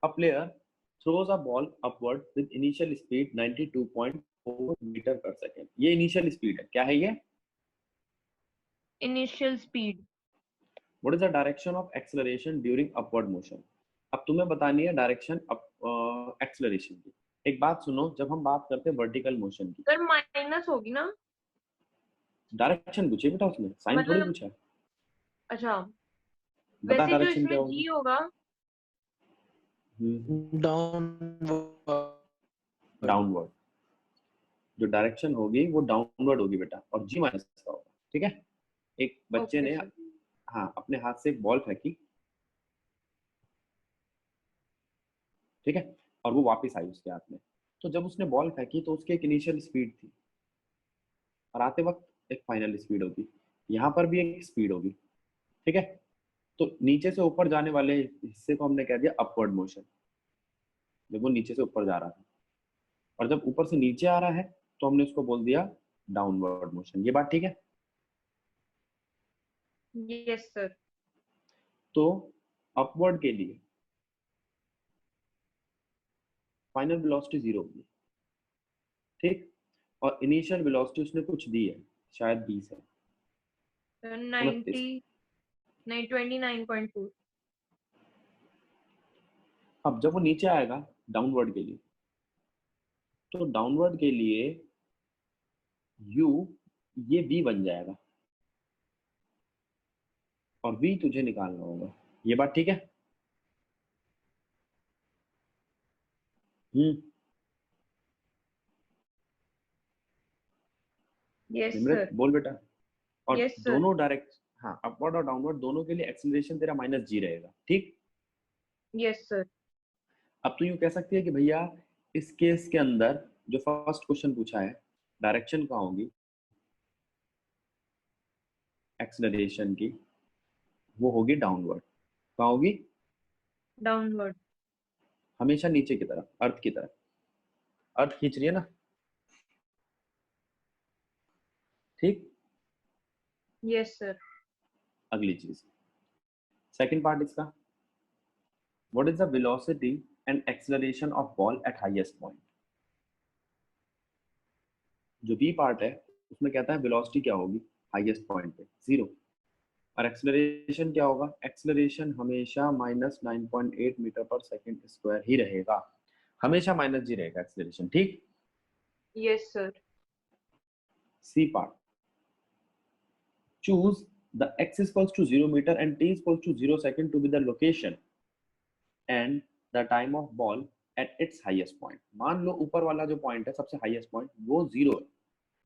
A player throws a ball upward with initial speed 92.4 metre पर second. ये initial speed है, क्या है ये? Initial speed. What is the direction of acceleration during upward motion? अब तुम्हें बतानी है डायरेक्शन एक्सेलरेशन की। एक बात सुनो, जब हम बात करते हैं वर्टिकल मोशन की, सर माइनस होगी ना? डायरेक्शन पूछे बेटा, उसमें साइन थोड़ी मतलब पूछा है। अच्छा, बता वैसे जो डायरेक्शन क्या इसमें होगी। जी होगा डाउनवर्ड, जो डायरेक्शन होगी वो डाउनवर्ड होगी बेटा, और जी माइनस का होगा। ठीक है, एक बच्चे ओके ने सर। हाँ अपने हाथ से एक बॉल फेंकी, ठीक है, और वो वापस आई उसके हाथ में। तो जब उसने बॉल फेंकी तो उसकी एक इनिशियल स्पीड थी, और आते वक्त एक फाइनल स्पीड होगी। यहाँ पर भी एक स्पीड होगी, ठीक है। तो नीचे से ऊपर जाने वाले हिस्से को हमने कह दिया अपवर्ड मोशन, जब वो नीचे से ऊपर जा रहा है, और जब ऊपर से नीचे आ रहा है तो हमने उसको बोल दिया डाउनवर्ड मोशन। ये बात ठीक है? Yes sir. तो अपवर्ड के लिए फाइनल वेलोसिटी 0 होगी, ठीक, और इनिशियल वेलोसिटी उसने कुछ दी है, शायद 20 है, 29। 90 नहीं 29.2। अब जब वो नीचे आएगा डाउनवर्ड के लिए, तो डाउनवर्ड के लिए u ये v बन जाएगा, और v तुझे निकालना होगा। ये बात ठीक है? Yes Nimrit sir. बोल बेटा। और यस सर। दोनों डायरेक्ट, हाँ अपवर्ड और डाउनवर्ड दोनों के लिए एक्सेलरेशन तेरा माइनस जी रहेगा, ठीक। Yes sir. अब तू यूं कह सकती है कि भैया इस केस के अंदर जो फर्स्ट क्वेश्चन पूछा है, डायरेक्शन कहाँ होगी एक्सेलरेशन की, वो होगी डाउनवर्ड। कहाँ होगी? डाउनवर्ड। हमेशा नीचे की तरफ, अर्थ की तरफ। अर्थ खींच रही है ना, ठीक। Yes sir. अगली चीज, सेकंड पार्ट इसका, what is the velocity and acceleration of ball eight highest point. जो बी पार्ट है उसमें कहता है वेलोसिटी क्या होगी हाईएस्ट पॉइंट पे, 0, और एक्सेलरेशन क्या होगा, एक्सेलरेशन हमेशा -9.8 मीटर पर सेकंड स्क्वायर ही रहेगा, हमेशा माइनस जी रहेगा एक्सेलरेशन, ठीक। Yes sir. C part, choose the x is equals to 0 meter and t is equals to 0 second to be the location and the time of ball at its highest point। मान लो ऊपर वाला जो point है सबसे highest point वो 0 है,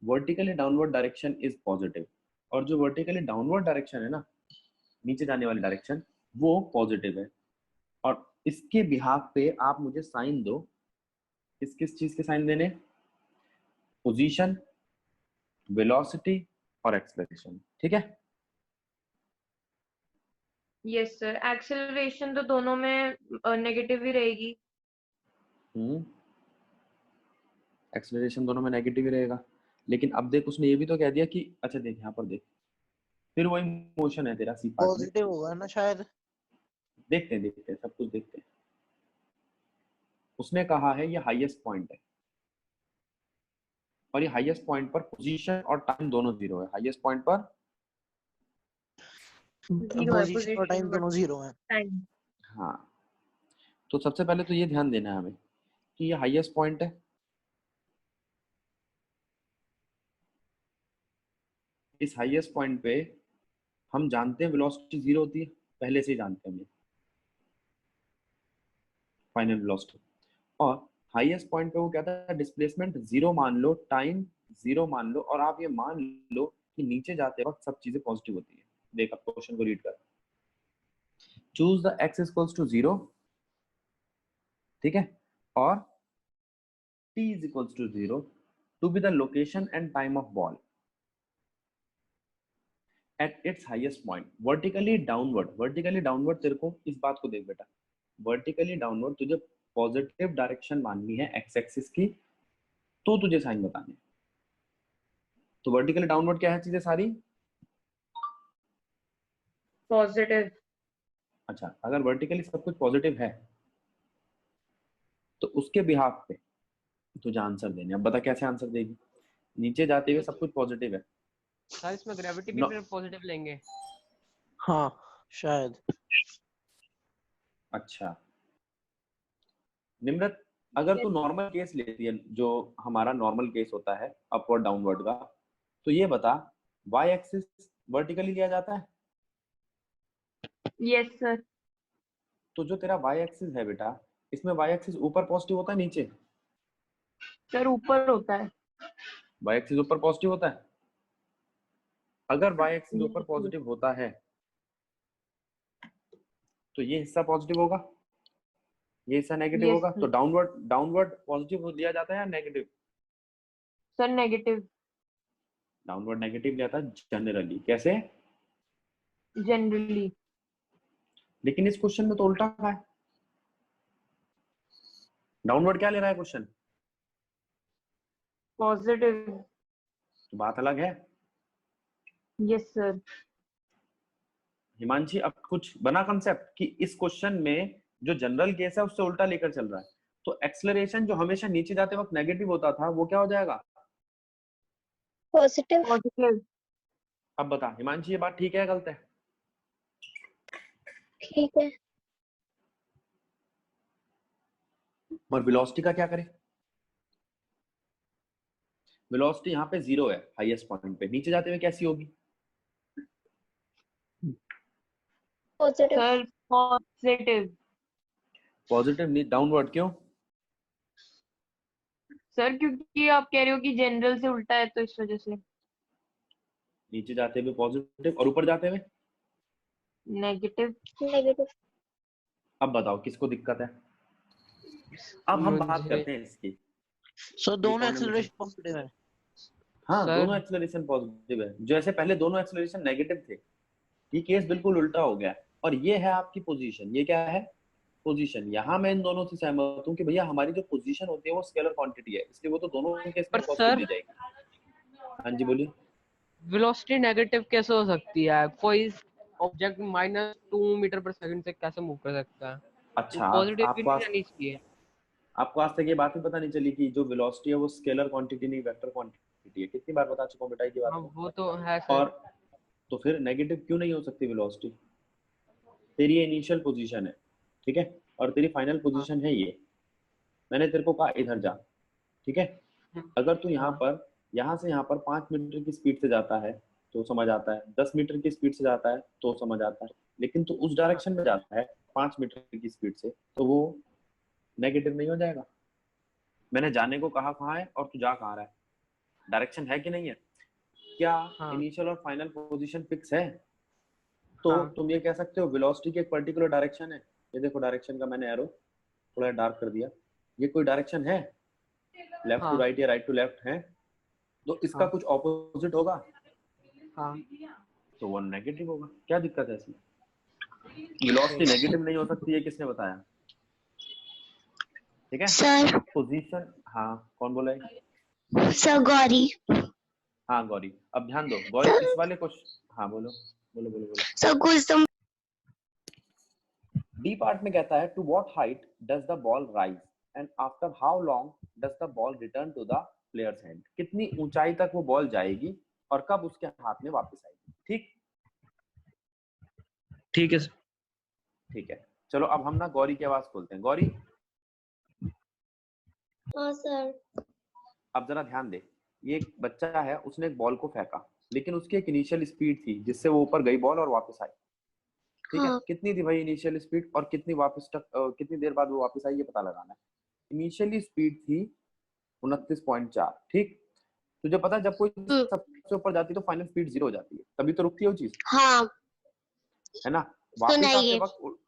vertically downward direction is positive, और जो वर्टिकली डाउनवर्ड डायरेक्शन है ना, नीचे जाने वाली डायरेक्शन, वो पॉजिटिव है। और इसके बिहाफ पे आप मुझे साइन दो, किस किस चीज के साइन देने, पोजीशन, वेलोसिटी और एक्सेलरेशन, ठीक है। Yes sir. एक्सेलरेशन तो दोनों में नेगेटिव ही रहेगी। एक्सेलरेशन दोनों में नेगेटिव ही रहेगा, लेकिन अब देख उसने ये भी तो कह दिया कि, अच्छा देख यहाँ पर देख, फिर वही मोशन है तेरा सी पार्ट में, पॉजिटिव होगा ना शायद। देखते हैं सब कुछ देखते हैं। उसने कहा है ये हाईएस्ट पॉइंट है, और ये हाईएस्ट पॉइंट पर पोजीशन और टाइम दोनों 0 है, हाईएस्ट पॉइंट पर 0 है पोजीशन और टाइम दोनों 0 है। टाइम। हाँ, तो सबसे पहले तो ये ध्यान देना है हमें कि ये हाईएस्ट पॉइंट है, इस हाईएस्ट पॉइंट पे हम जानते हैं वेलोसिटी 0 होती है, पहले से ही जानते हैं हम, फाइनल वेलोसिटी। और हाईएस्ट पॉइंट पे वो कहता है डिस्प्लेसमेंट 0 मान लो, टाइम 0 मान लो, और आप ये मान लो कि नीचे जाते वक्त सब चीजें पॉजिटिव होती है। देख अब क्वेश्चन को रीड कर, choose the x equals to 0, ठीक है, और t is equals to 0 to be the location and time of ball at its highest point vertically downward. Vertically downward तेरे को इस बात को देख बेटा, वर्टिकली डाउनवर्ड तुझे पॉजिटिव डायरेक्शन माननी है एक्स एक्सिस की, तो तुझे साइन बताने। तो वर्टिकली डाउनवर्ड क्या है चीजें सारी पॉजिटिव। अच्छा, अगर वर्टिकली सब कुछ पॉजिटिव है तो उसके बिहाफ पे तुझे आंसर देने। अब बता कैसे आंसर देगी? नीचे जाते हुए सब कुछ पॉजिटिव है। सर इसमें ग्रेविटी भी No. फिर पॉजिटिव लेंगे? हाँ शायद। अच्छा निम्रत, अगर तू नॉर्मल केस लेती है, जो हमारा नॉर्मल केस होता है अपवर्ड डाउनवर्ड का, तो ये बता वाई एक्सिस वर्टिकली लिया जाता है? Yes sir. तो जो तेरा वाई एक्सिस है बेटा, इसमें वाई एक्सिस ऊपर पॉजिटिव होता है नीचे? सर ऊपर होता है। वाई एक्सिस ऊपर पॉजिटिव होता है। अगर वाई एक्सिस ऊपर पॉजिटिव होता है तो ये हिस्सा पॉजिटिव होगा, ये हिस्सा नेगेटिव Yes, होगा। sir. तो डाउनवर्ड डाउनवर्ड पॉजिटिव लिया जाता है या negative? Sir negative. Downward negative लिया था जनरली। कैसे? जनरली। लेकिन इस क्वेश्चन में तो उल्टा है। डाउनवर्ड क्या ले रहा है क्वेश्चन? पॉजिटिव। तो बात अलग है। Yes sir. हिमांशी, अब कुछ बना कंसेप्ट कि इस क्वेश्चन में जो जनरल केस है उससे उल्टा लेकर चल रहा है। तो एक्सेलरेशन जो हमेशा नीचे जाते वक्त नेगेटिव होता था वो क्या हो जाएगा? पॉजिटिव। पॉजिटिव। अब बता हिमांशी, ये बात ठीक है या गलत है? ठीक है। और वेलोसिटी का क्या करें? वेलोसिटी यहाँ पे 0 है हाईएस्ट पॉइंट पे, नीचे जाते हुए कैसी होगी? Positive. Sir positive. Positive downward क्यों? सर क्योंकि आप कह रहे हो कि जनरल से उल्टा है तो इस वजह से। नीचे जाते हुए पॉजिटिव और ऊपर जाते हुए नेगेटिव। नेगेटिव। अब बताओ किसको दिक्कत है? अब हम बात करते हैं इसकी। सर दोनों कौन है मुझे? एक्सेलरेशन पॉजिटिव है। हाँ सर- दोनों एक्सेलरेशन पॉजिटिव है। जैसे पहले दोनों एक्सेलरेशन नेगेटिव थे, ये केस बिल्कुल उल्टा हो गया है। और ये है आपकी पोजीशन। ये क्या है? पोजीशन। यहाँ मैं इन दोनों से सहमत हूँ कि भैया हमारी जो पोजीशन होती है वो स्केलर क्वांटिटी है, इसलिए वो तो दोनों केस में पर पॉजिटिव सर- दी जाएगी। हाँ जी बोलिए। वेलोसिटी नेगेटिव कैसे हो सकती है? कोई ऑब्जेक्ट -2 मीटर पर सेकंड से कैसे मूव कर सकता है? अच्छा पॉजिटिव भी आपको नहीं आज रहनी चाहिए। आपको आज तक ये बात भी पता नहीं चली कि जो वेलोसिटी है वो स्केलर क्वांटिटी नहीं वेक्टर क्वांटिटी है? कितनी बार बता चुका हूँ बेटा की बात हाँ को। वो तो है सर। और तो फिर नेगेटिव क्यों नहीं हो सकती वेलोसिटी? तेरी ये इनिशियल पोजीशन है, ठीक है, और तेरी फाइनल पोजीशन है ये। मैंने तेरे को कहा इधर जा, ठीक है। अगर तू यहाँ पर यहाँ से यहाँ पर 5 मीटर की स्पीड से जाता है तो समझ आता है, 10 मीटर की स्पीड से जाता है तो समझ आता है, लेकिन तू उस डायरेक्शन में जाता है 5 मीटर की स्पीड से, तो वो नेगेटिव नहीं हो जाएगा? मैंने जाने को कहा कहाँ है और तू जा कहाँ रहा है? डायरेक्शन है कि नहीं है? क्या हाँ। इनिशियल और फाइनल पोजीशन फिक्स है? तो हाँ। तुम ये कह सकते हो वेलोसिटी की एक पर्टिकुलर डायरेक्शन है। ये देखो डायरेक्शन का मैंने एरो थोड़ा डार्क कर दिया। ये कोई डायरेक्शन है? लेफ्ट टू हाँ। राइट या राइट टू लेफ्ट है? तो इसका हाँ। कुछ ऑपोजिट होगा हाँ। तो वो नेगेटिव होगा। क्या दिक्कत है इसमें? वेलोसिटी नेगेटिव नहीं हो सकती है, किसने बताया? ठीक है सर। पोजीशन। हाँ कौन बोला है? सर गौरी। हाँ गौरी। अब ध्यान दो गौरी, इस वाले क्वेश्चन। हाँ बोलो बोलो बोलो बोलो। सर कुछ तुम डी पार्ट में कहता है to what height does the ball rise and after how long does the ball return to the player's hand. कितनी ऊंचाई तक वो बॉल जाएगी और कब उसके हाथ में वापस आएगी? ठीक ठीक है। ठीक है। चलो अब हम ना गौरी की आवाज खोलते हैं। गौरी हाँ सर। अब जरा ध्यान दे। ये एक बच्चा है, उसने एक बॉल को फेंका, लेकिन उसकी एक इनिशियल स्पीड थी जिससे वो ऊपर गई बॉल और वापस आई। ठीक है, हाँ। कितनी थी भाई इनिशियल स्पीड और कितनी वापस तक कितनी देर बाद वो वापस आई, ये पता लगाना है। इनिशियली स्पीड थी 29.4। ठीक, तुझे पता है जब कोई सबसे ऊपर जाती है तो फाइनल स्पीड 0 हो जाती है, तभी तो रुकती है वो चीज, हाँ है ना। वापस आते सुनाइए। वक्त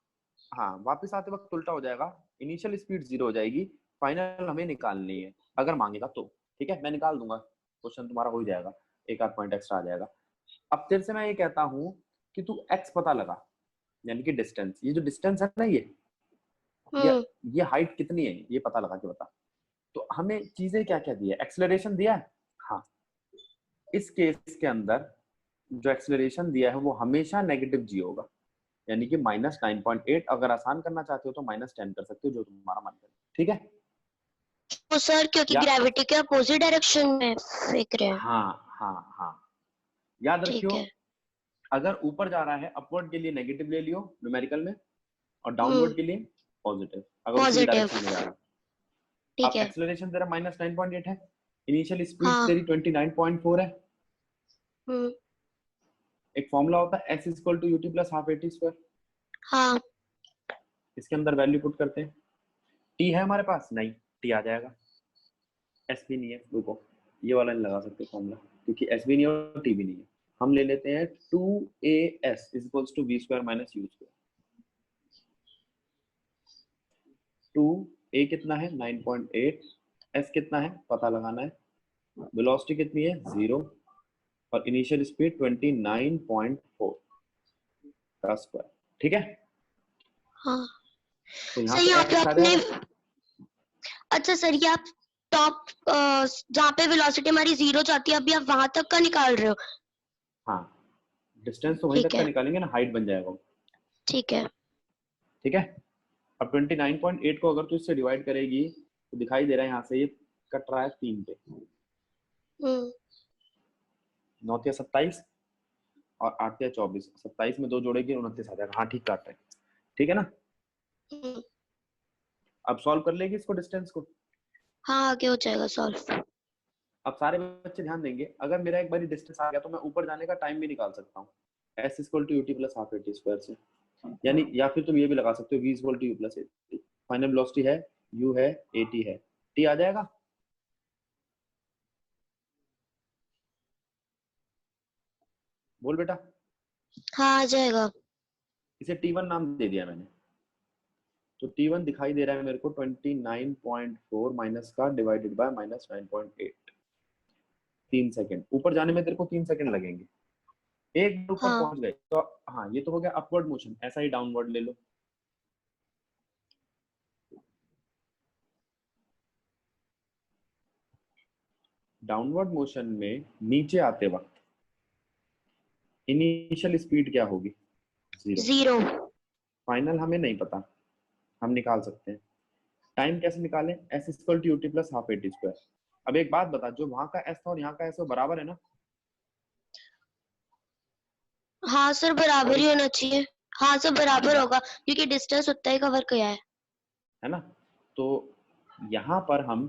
हाँ वापस आते वक्त उल्टा हो जाएगा। इनिशियल स्पीड 0 हो जाएगी, फाइनल हमें निकालनी है अगर मांगेगा तो। ठीक है, मैं निकाल दूंगा, क्वेश्चन तुम्हारा हो जाएगा, एक आध पॉइंट एक्स्ट्रा आ जाएगा। अब तेरे से मैं ये कहता हूँ कि तू एक्स पता लगा, यानी कि डिस्टेंस। ये जो डिस्टेंस है ना, ये हाइट कितनी है ये पता लगा के बता। तो हमें चीजें क्या क्या दी है? एक्सेलरेशन दिया है। हाँ, इस केस के अंदर जो एक्सेलरेशन दिया है वो हमेशा नेगेटिव जी होगा, यानी कि -9.8। अगर आसान करना चाहते हो तो -10 कर सकते हो, जो तुम्हारा मन करे। ठीक है, तो सर क्योंकि या ग्रेविटी के अपोजिट डायरेक्शन में फेंक रहे हैं। हाँ याद ठीक रखियो, है। अगर ऊपर जा रहा है अपवर्ड के लिए नेगेटिव ले लियो न्यूमेरिकल में, और हम्म, डाउनवर्ड के लिए पॉजिटिव, अगर उसी पॉजिटिव। डायरेक्शन में जा रहा है। ठीक अब है। एक्सेलरेशन तेरा -9.8 है, इनिशियल स्पीड हाँ। तेरी 29.4 है। हम्म, एक फॉर्मूला होता है s equal to ut plus half at square, हाँ। इसके अंदर वैल्यू पुट करते हैं। t है हमारे पास, नहीं t आ जाएगा, s भी नहीं है, रुको ये वाला नहीं लगा सकते फॉर्मूला, क्योंकि s भी नहीं है और t भी नहीं है। हम ले लेते हैं 2as equals to v square minus u square. 2a कितना है 9.8, s कितना है पता लगाना है, वेलोसिटी कितनी है 0, और इनिशियल स्पीड 29.4 का स्क्वायर। ठीक है, हाँ तो यहाँ सर, पे यहाँ पे x आ आपने, जाएगा। अच्छा सर, ये आप टॉप जहाँ पे वेलोसिटी हमारी 0 जाती है अभी आप वहां तक का निकाल रहे हो? हाँ, डिस्टेंस तो वहीं ठीक तक का है। निकालेंगे ना, हाइट बन जाएगा वो। ठीक है। ठीक है, अब 29.8 को अगर तू इससे डिवाइड करेगी तो दिखाई दे रहा है यहाँ से ये कट रहा है 3 पे, 9 या 27 और 8 या 24, 27 में 2 जोड़ेगी 29 आ जाएगा। हाँ ठीक काट रहे हैं, ठीक है ना। हम्म, अब सॉल्व कर लेगी इसको, डिस्टेंस को। हाँ आगे हो जाएगा सॉल्व। अब सारे बच्चे ध्यान देंगे, अगर मेरा एक बार डिस्टेंस आ गया तो मैं ऊपर जाने का टाइम भी निकाल सकता हूँ, s equal to ut plus half at square से, यानी या फिर तुम ये भी लगा सकते हो v equal to u plus at। Final velocity है u है at है, t आ जाएगा। बोल बेटा। हाँ आ जाएगा। इसे t1 नाम दे दिया मैंने, तो t1 दिखाई दे रहा है मेरे को 29.4 माइनस का डिवाइडेड बाय -9.8, 3 सेकंड। ऊपर जाने में तेरे को 3 सेकंड लगेंगे। एक बार ऊपर हाँ। पहुंच गए तो हाँ, ये तो हो गया अपवर्ड मोशन। ऐसा ही डाउनवर्ड ले लो, डाउनवर्ड मोशन में नीचे आते वक्त इनिशियल स्पीड क्या होगी 0, 0। फाइनल हमें नहीं पता, हम निकाल सकते हैं। टाइम कैसे निकालें, s equal to ut plus half at square. अब एक बात बता, जो वहां का s था और यहाँ का s वो बराबर है ना? हाँ सर बराबर ही होना चाहिए। हाँ सर बराबर हाँ, होगा क्योंकि डिस्टेंस उतना ही कवर किया है ना। तो यहाँ पर हम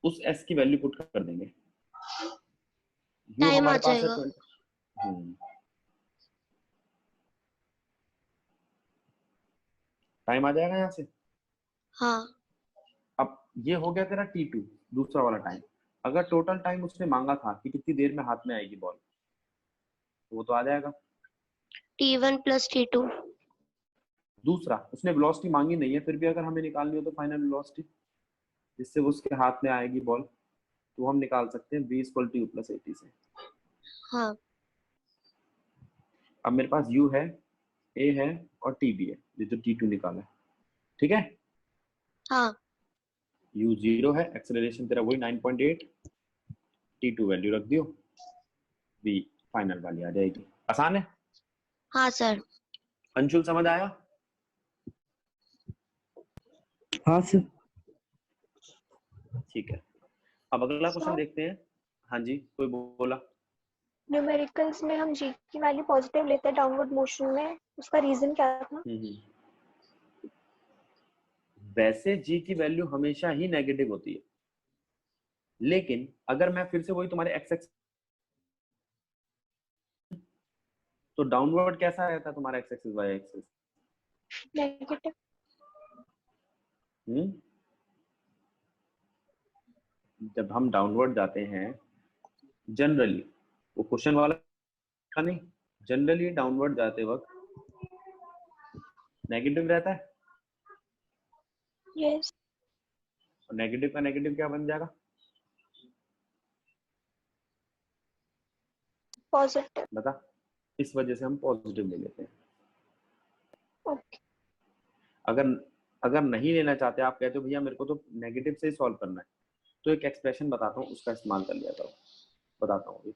उस s की वैल्यू पुट कर देंगे। u टाइम आ हमारे पास है जाएगा। 20, टाइम आ जाएगा यहाँ से। हाँ। अब ये हो गया तेरा t2, दूसरा वाला टाइम। अगर टोटल टाइम उसने मांगा था कि कितनी देर में हाथ में आएगी बॉल, तो वो तो आ जाएगा। T1 plus T2। दूसरा, उसने वेलोसिटी मांगी नहीं है, फिर भी अगर हमें निकालनी हो तो फाइनल वेलोसिटी जिससे वो उसके हाथ में आएगी बॉल, तो हम निकाल सकते हैं v equal to u plus at से। हाँ। अब मेरे पास u है, a है और t भी है, ये जो t2 निकाला है। ठीक है, हाँ। u 0 है, एक्सेलरेशन तेरा वही 9.8, t2 वैल्यू रख दियो, v फाइनल वाली आ जाएगी। आसान है। हाँ सर। अंशुल समझ आया? हाँ सर। ठीक है, अब अगला क्वेश्चन सर देखते हैं। हाँ जी, कोई बोला? न्यूमेरिकल्स में हम g की वैल्यू पॉजिटिव लेते हैं डाउनवर्ड मोशन में, उसका रीजन क्या था? वैसे g की वैल्यू हमेशा ही नेगेटिव होती है, लेकिन अगर मैं फिर से वही तुम्हारे x एक्सिस, तो डाउनवर्ड कैसा रहता है तुम्हारा x axis y axis? Negative. जब हम डाउनवर्ड जाते हैं जनरली, वो क्वेश्चन वाला का नहीं, जनरली डाउनवर्ड जाते वक्त नेगेटिव रहता है, यस। और नेगेटिव का नेगेटिव क्या बन जाएगा? पॉजिटिव। बता, इस वजह से हम पॉजिटिव ले लेते हैं। ओके। अगर अगर नहीं लेना चाहते, आप कहते हो भैया मेरे को तो नेगेटिव से ही सॉल्व करना है, तो एक एक्सप्रेशन बताता हूँ, उसका इस्तेमाल कर लिया करो। बताता हूँ,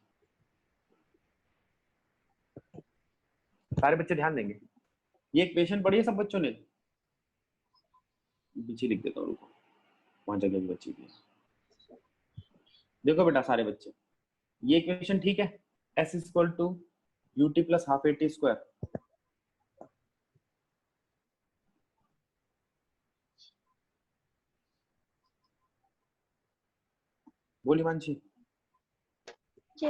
सारे बच्चे ध्यान देंगे। ये इक्वेशन पढ़ी है सब बच्चों ने? पीछे लिख देता हूँ, रुको। वहां जगह भी बची हुई है। देखो बेटा सारे बच्चे, ये इक्वेशन ठीक है, s equal to ut plus half at square. बोली मानसी। जी।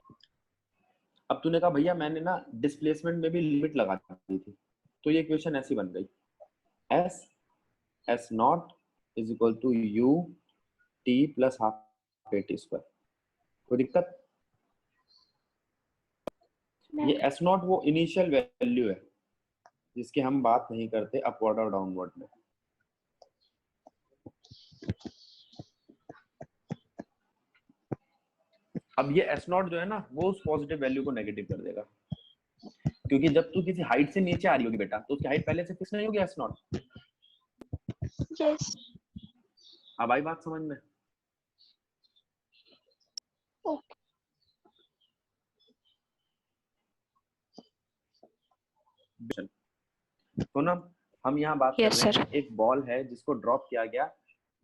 अब तूने कहा भैया मैंने ना डिस्प्लेसमेंट में भी लिमिट लगा दी थी, तो ये इक्वेशन ऐसी बन गई, s not is equal to u t plus half at square. कोई दिक्कत? ये s नॉट वो इनिशियल वैल्यू है जिसकी हम बात नहीं करते अपवर्ड और डाउनवर्ड में। अब ये s नॉट जो है ना वो उस पॉजिटिव वैल्यू को नेगेटिव कर देगा, क्योंकि जब तू किसी हाइट से नीचे आ रही होगी बेटा तो उसकी हाइट पहले से फिक्स नहीं होगी s नॉट। यस। अब आई बात समझ में? ओके। तो ना हम यहाँ बात कर Yes, रहे sir. हैं, एक बॉल है जिसको ड्रॉप किया गया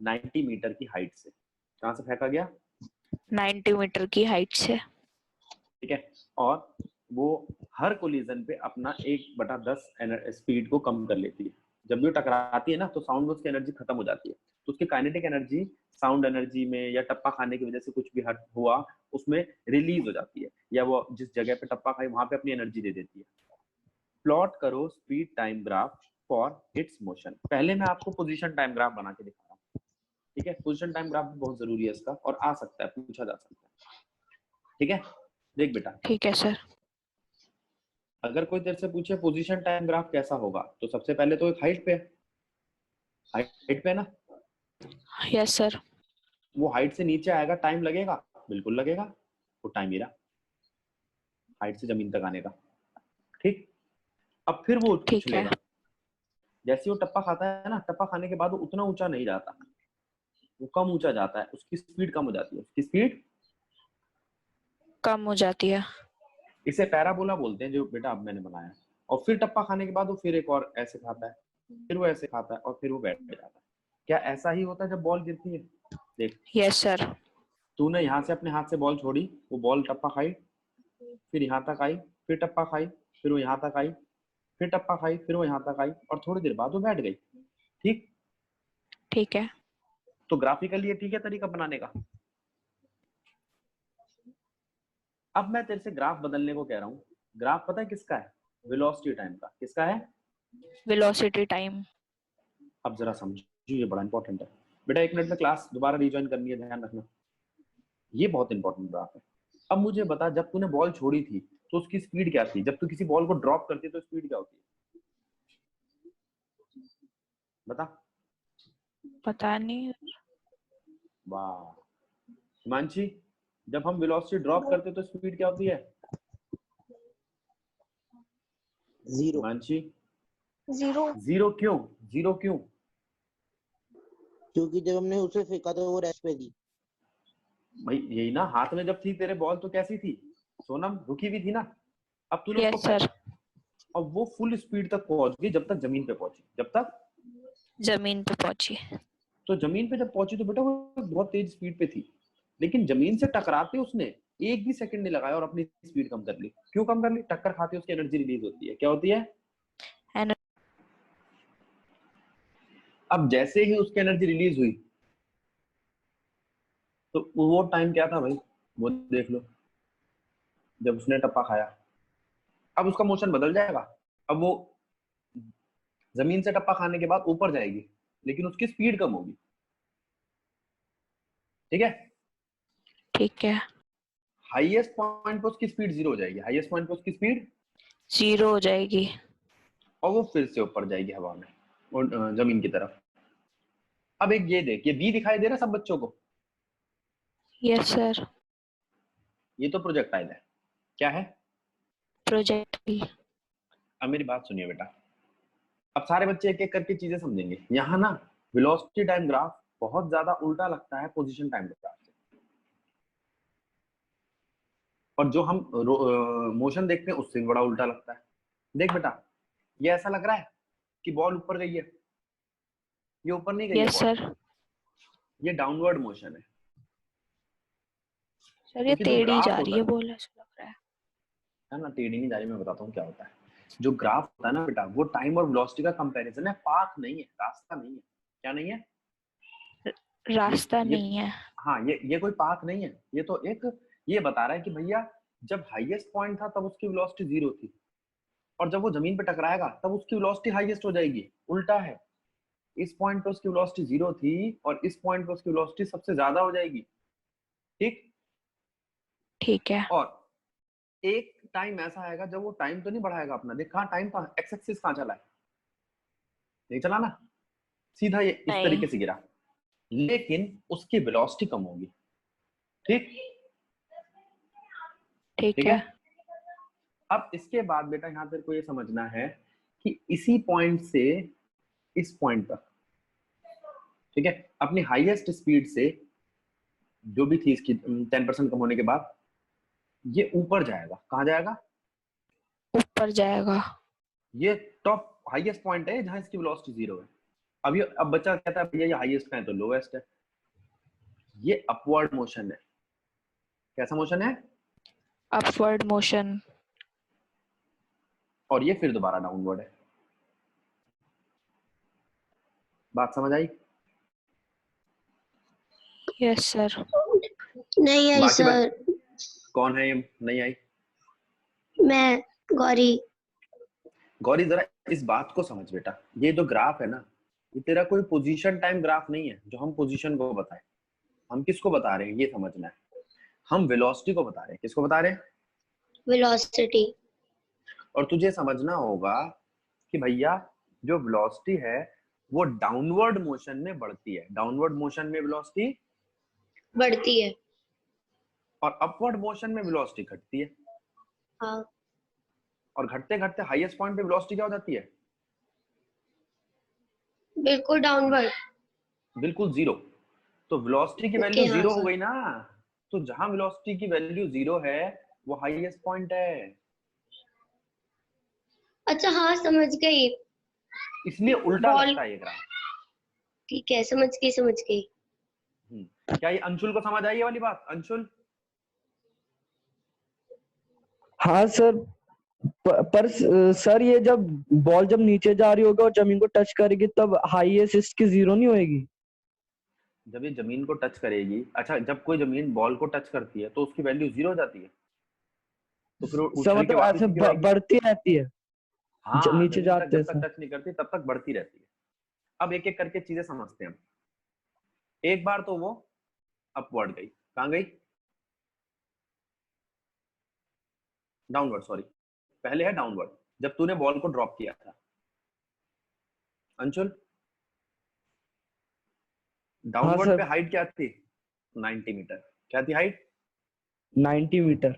90 मीटर की हाइट से। कहाँ से फेंका गया? 90 मीटर की हाइट से। ठीक है, और वो हर कोलिजन पे अपना 1/10 स्पीड को कम कर लेती है। जब भी वो टकराती है ना तो साउंड में उसकी एनर्जी खत्म हो जाती है, तो उसकी काइनेटिक एनर्जी साउंड एनर्जी में या टप्पा खाने की वजह से कुछ भी हट हुआ उसमें रिलीज हो जाती है, या वो जिस जगह पे टप्पा खाई वहां पे अपनी एनर्जी दे देती है। प्लॉट करो speed time graph for its motion. पहले मैं आपको पोजीशन टाइम ग्राफ बना के दिखा रहा हूँ, ठीक है? पोजीशन टाइम ग्राफ भी बहुत जरूरी है इसका, और आ सकता है, पूछा जा सकता है। ठीक है, देख बेटा, ठीक है सर। अगर कोई तेरे से पूछे पोजीशन टाइम ग्राफ कैसा होगा, तो सबसे पहले तो एक हाइट पे है, हाइट पे है ना? Yes sir. वो हाइट से नीचे आएगा, टाइम लगेगा, बिल्कुल लगेगा, वो टाइम ही रहा हाइट से जमीन तक आने का। ठीक, अब फिर वो ठीक है। उछलेगा। जैसे वो टप्पा खाता है ना, टप्पा खाने के बाद वो उतना ऊंचा नहीं जाता, वो कम ऊंचा जाता है, उसकी स्पीड कम हो जाती है, उसकी स्पीड कम हो जाती है। इसे पैराबोला बोलते हैं जो बेटा अब मैंने बनाया है। और फिर टप्पा खाने के बाद वो फिर एक और ऐसे खाता है, फिर वो ऐसे खाता है, और फिर वो बैठ जाता है। क्या ऐसा ही होता है जब बॉल गिरती है? देख, यस सर। तूने यहाँ से अपने हाथ से बॉल छोड़ी, वो बॉल टप्पा खाई, फिर यहाँ तक आई, फिर टप्पा खाई, फिर वो यहाँ तक आई, फिर टप्पा खाई, फिर वो यहाँ तक आई, और थोड़ी देर बाद वो बैठ गई। ठीक, ठीक है। तो ग्राफिकली ये ठीक है तरीका बनाने का। अब मैं तेरे से ग्राफ बदलने को कह रहा हूँ। ग्राफ पता है किसका है? वेलोसिटी टाइम का। किसका है? Velocity time. अब जरा समझो, ये बड़ा इंपॉर्टेंट है बेटा। 1 मिनट में क्लास दोबारा रिज्वाइन करनी है, ध्यान रखना, ये बहुत इंपॉर्टेंट ग्राफ है। अब मुझे बता, जब तूने बॉल छोड़ी थी तो उसकी स्पीड क्या थी? जब तू किसी बॉल को ड्रॉप करती है तो स्पीड क्या होती है? बता। पता नहीं। वाह हिमांशी, जब हम वेलोसिटी ड्रॉप करते हैं तो स्पीड क्या होती है? जीरो। हिमांशी, जीरो। जीरो क्यों? जीरो क्यों? क्योंकि जब हमने उसे फेंका तो वो रेस्ट पे थी। भाई यही ना, हाथ में जब थी तेरे बॉल तो कैसी थी सोनम? रुकी हुई थी ना। अब तूने यस उसको सर। अब वो फुल स्पीड तक पहुंच गई, जब तक जमीन पे पहुंची। जब तक जमीन पे पहुंची। तो जमीन पे जब पहुंची तो बेटा वो बहुत तेज स्पीड पे थी, लेकिन जमीन से टकराते उसने एक भी सेकंड नहीं लगाया और अपनी स्पीड कम कर ली। क्यों कम कर ली? टक्कर खाते उसकी एनर्जी रिलीज होती है। क्या होती है? अब जैसे ही उसकी एनर्जी रिलीज हुई तो वो टाइम क्या था भाई? वो देख लो, जब उसने टप्पा खाया। अब उसका मोशन बदल जाएगा। अब वो जमीन से टप्पा खाने के बाद ऊपर जाएगी, लेकिन उसकी स्पीड कम होगी। ठीक है? ठीक है। हाईएस्ट पॉइंट पे उसकी स्पीड 0 हो जाएगी, हाईएस्ट पॉइंट पे उसकी स्पीड 0 हो जाएगी, और वो फिर से ऊपर जाएगी हवा में और जमीन की तरफ। अब एक ये देख, ये बी दिखाई दे रहा है सब बच्चों को? Yes sir. ये तो प्रोजेक्टाइल है। क्या है? प्रोजेक्टाइल। अब मेरी बात सुनिए बेटा, अब सारे बच्चे एक एक करके चीजें समझेंगे। यहाँ ना वेलोसिटी टाइम ग्राफ बहुत ज्यादा उल्टा लगता है पोजीशन टाइम ग्राफ से, और जो हम मोशन देखते हैं उससे भी बड़ा उल्टा लगता है। देख बेटा, ये ऐसा लग रहा है कि बॉल ऊपर गई है, ये ऊपर नहीं गई है यस बॉल, सर। ये डाउनवर्ड मोशन है, सर ये क्योंकि जो टेढ़ी ग्राफ जा रही होता है, बोल ऐसा लग रहा है। ना टेढ़ी नहीं जा रही, मैं बताता हूँ क्या होता है। जो ग्राफ होता है ना बेटा, वो टाइम और वेलोसिटी का कंपैरिजन है, पाथ नहीं है, रास्ता नहीं है। क्या नहीं है? रास्ता ये नहीं है। हाँ, ये कोई पाथ नहीं है, ये तो एक ये बता रहा है कि भैया जब हाईएस्ट पॉइंट था तब उसकी वेलोसिटी 0 थी, और जब वो जमीन पे टकराएगा तब उसकी वेलोसिटी हाईएस्ट हो जाएगी। उल्टा है, इस पॉइंट पे उसकी वेलोसिटी 0 थी और इस पॉइंट पे उसकी वेलोसिटी सबसे ज्यादा हो जाएगी। ठीक ठीक है। और एक टाइम ऐसा आएगा जब वो टाइम तो नहीं बढ़ाएगा अपना, देख कहाँ टाइम था, एक्स एक्सिस कहाँ चला है, नहीं चला ना, सीधा ये इस नहीं। तरीके से गिरा, लेकिन उसकी वेलोसिटी कम होगी। ठीक ठीक ठीक है। है। अब इसके बाद बेटा यहाँ तेरे को ये समझना है कि इसी पॉइंट से इस पॉइंट तक, ठीक है, अपनी हाईएस्ट स्पीड से जो भी थी इसकी 10% कम होने के बाद ये ऊपर जाएगा। कहाँ जाएगा? ऊपर जाएगा। ये टॉप हाईएस्ट पॉइंट है जहां इसकी वेलोसिटी 0 है। अब बच्चा कहता है भैया ये हाईएस्ट का है तो लोएस्ट है। ये अपवर्ड मोशन है। कैसा मोशन है? Upward motion. और ये फिर दोबारा डाउनवर्ड है। बात समझ आई? Yes sir. नहीं आई बाकी सर। कौन है ये नहीं आई? मैं गौरी। गौरी जरा इस बात को समझ बेटा, ये जो ग्राफ है ना, ये तेरा कोई पोजीशन टाइम ग्राफ नहीं है जो हम पोजीशन को बताएं। हम किसको बता रहे हैं ये समझना है। हम वेलोसिटी को बता रहे हैं। किसको बता रहे हैं? वेलोसिटी। और तुझे समझना होगा कि भैया जो वेलोसिटी है वो डाउनवर्ड मोशन में बढ़ती है। डाउनवर्ड मोशन में वेलोसिटी बढ़ती है। और अपवर्ड मोशन में वेलोसिटी घटती है। हाँ। और घटते घटते हाईएस्ट पॉइंट पे वेलोसिटी क्या हो जाती है? बिल्कुल डाउनवर्ड। बिल्कुल 0। तो वेलोसिटी की वैल्यू ओके, हाँ 0 हो सर। गई ना। तो जहां वेलोसिटी की वैल्यू 0 है वो हाईएस्ट पॉइंट है, अच्छा हाँ समझ गई। इसलिए उल्टा बॉल। लगता है ये ग्राफ। ठीक है, समझ गई समझ गई। क्या ये अंशुल को समझ आई ये वाली बात? अंशुल हाँ सर। पर सर ये जब बॉल जब नीचे जा रही होगी और जमीन को टच करेगी तब हाईएस्ट इसकी 0 नहीं होएगी? जब ये जमीन को टच करेगी, अच्छा जब कोई जमीन बॉल को टच करती है तो उसकी वैल्यू 0 हो जाती है, तो फिर सर उछल के मतलब वापस ऐसे ही क्यों आएगी? बढ़ती रहती है। हाँ, नीचे जमीन तक जाते जब हैं तक सर। टच नहीं करती तब तक बढ़ती रहती है। अब एक एक करके चीजें समझते हैं हम। एक बार तो वो अपवर्ड गई, कहाँ गई? डाउनवर्ड, सॉरी पहले है डाउनवर्ड, जब तूने बॉल को ड्रॉप किया था। अंशुल हाँ डाउनवर्ड सर। पे हाइट क्या थी? 90 मीटर। क्या थी हाइट? 90 मीटर।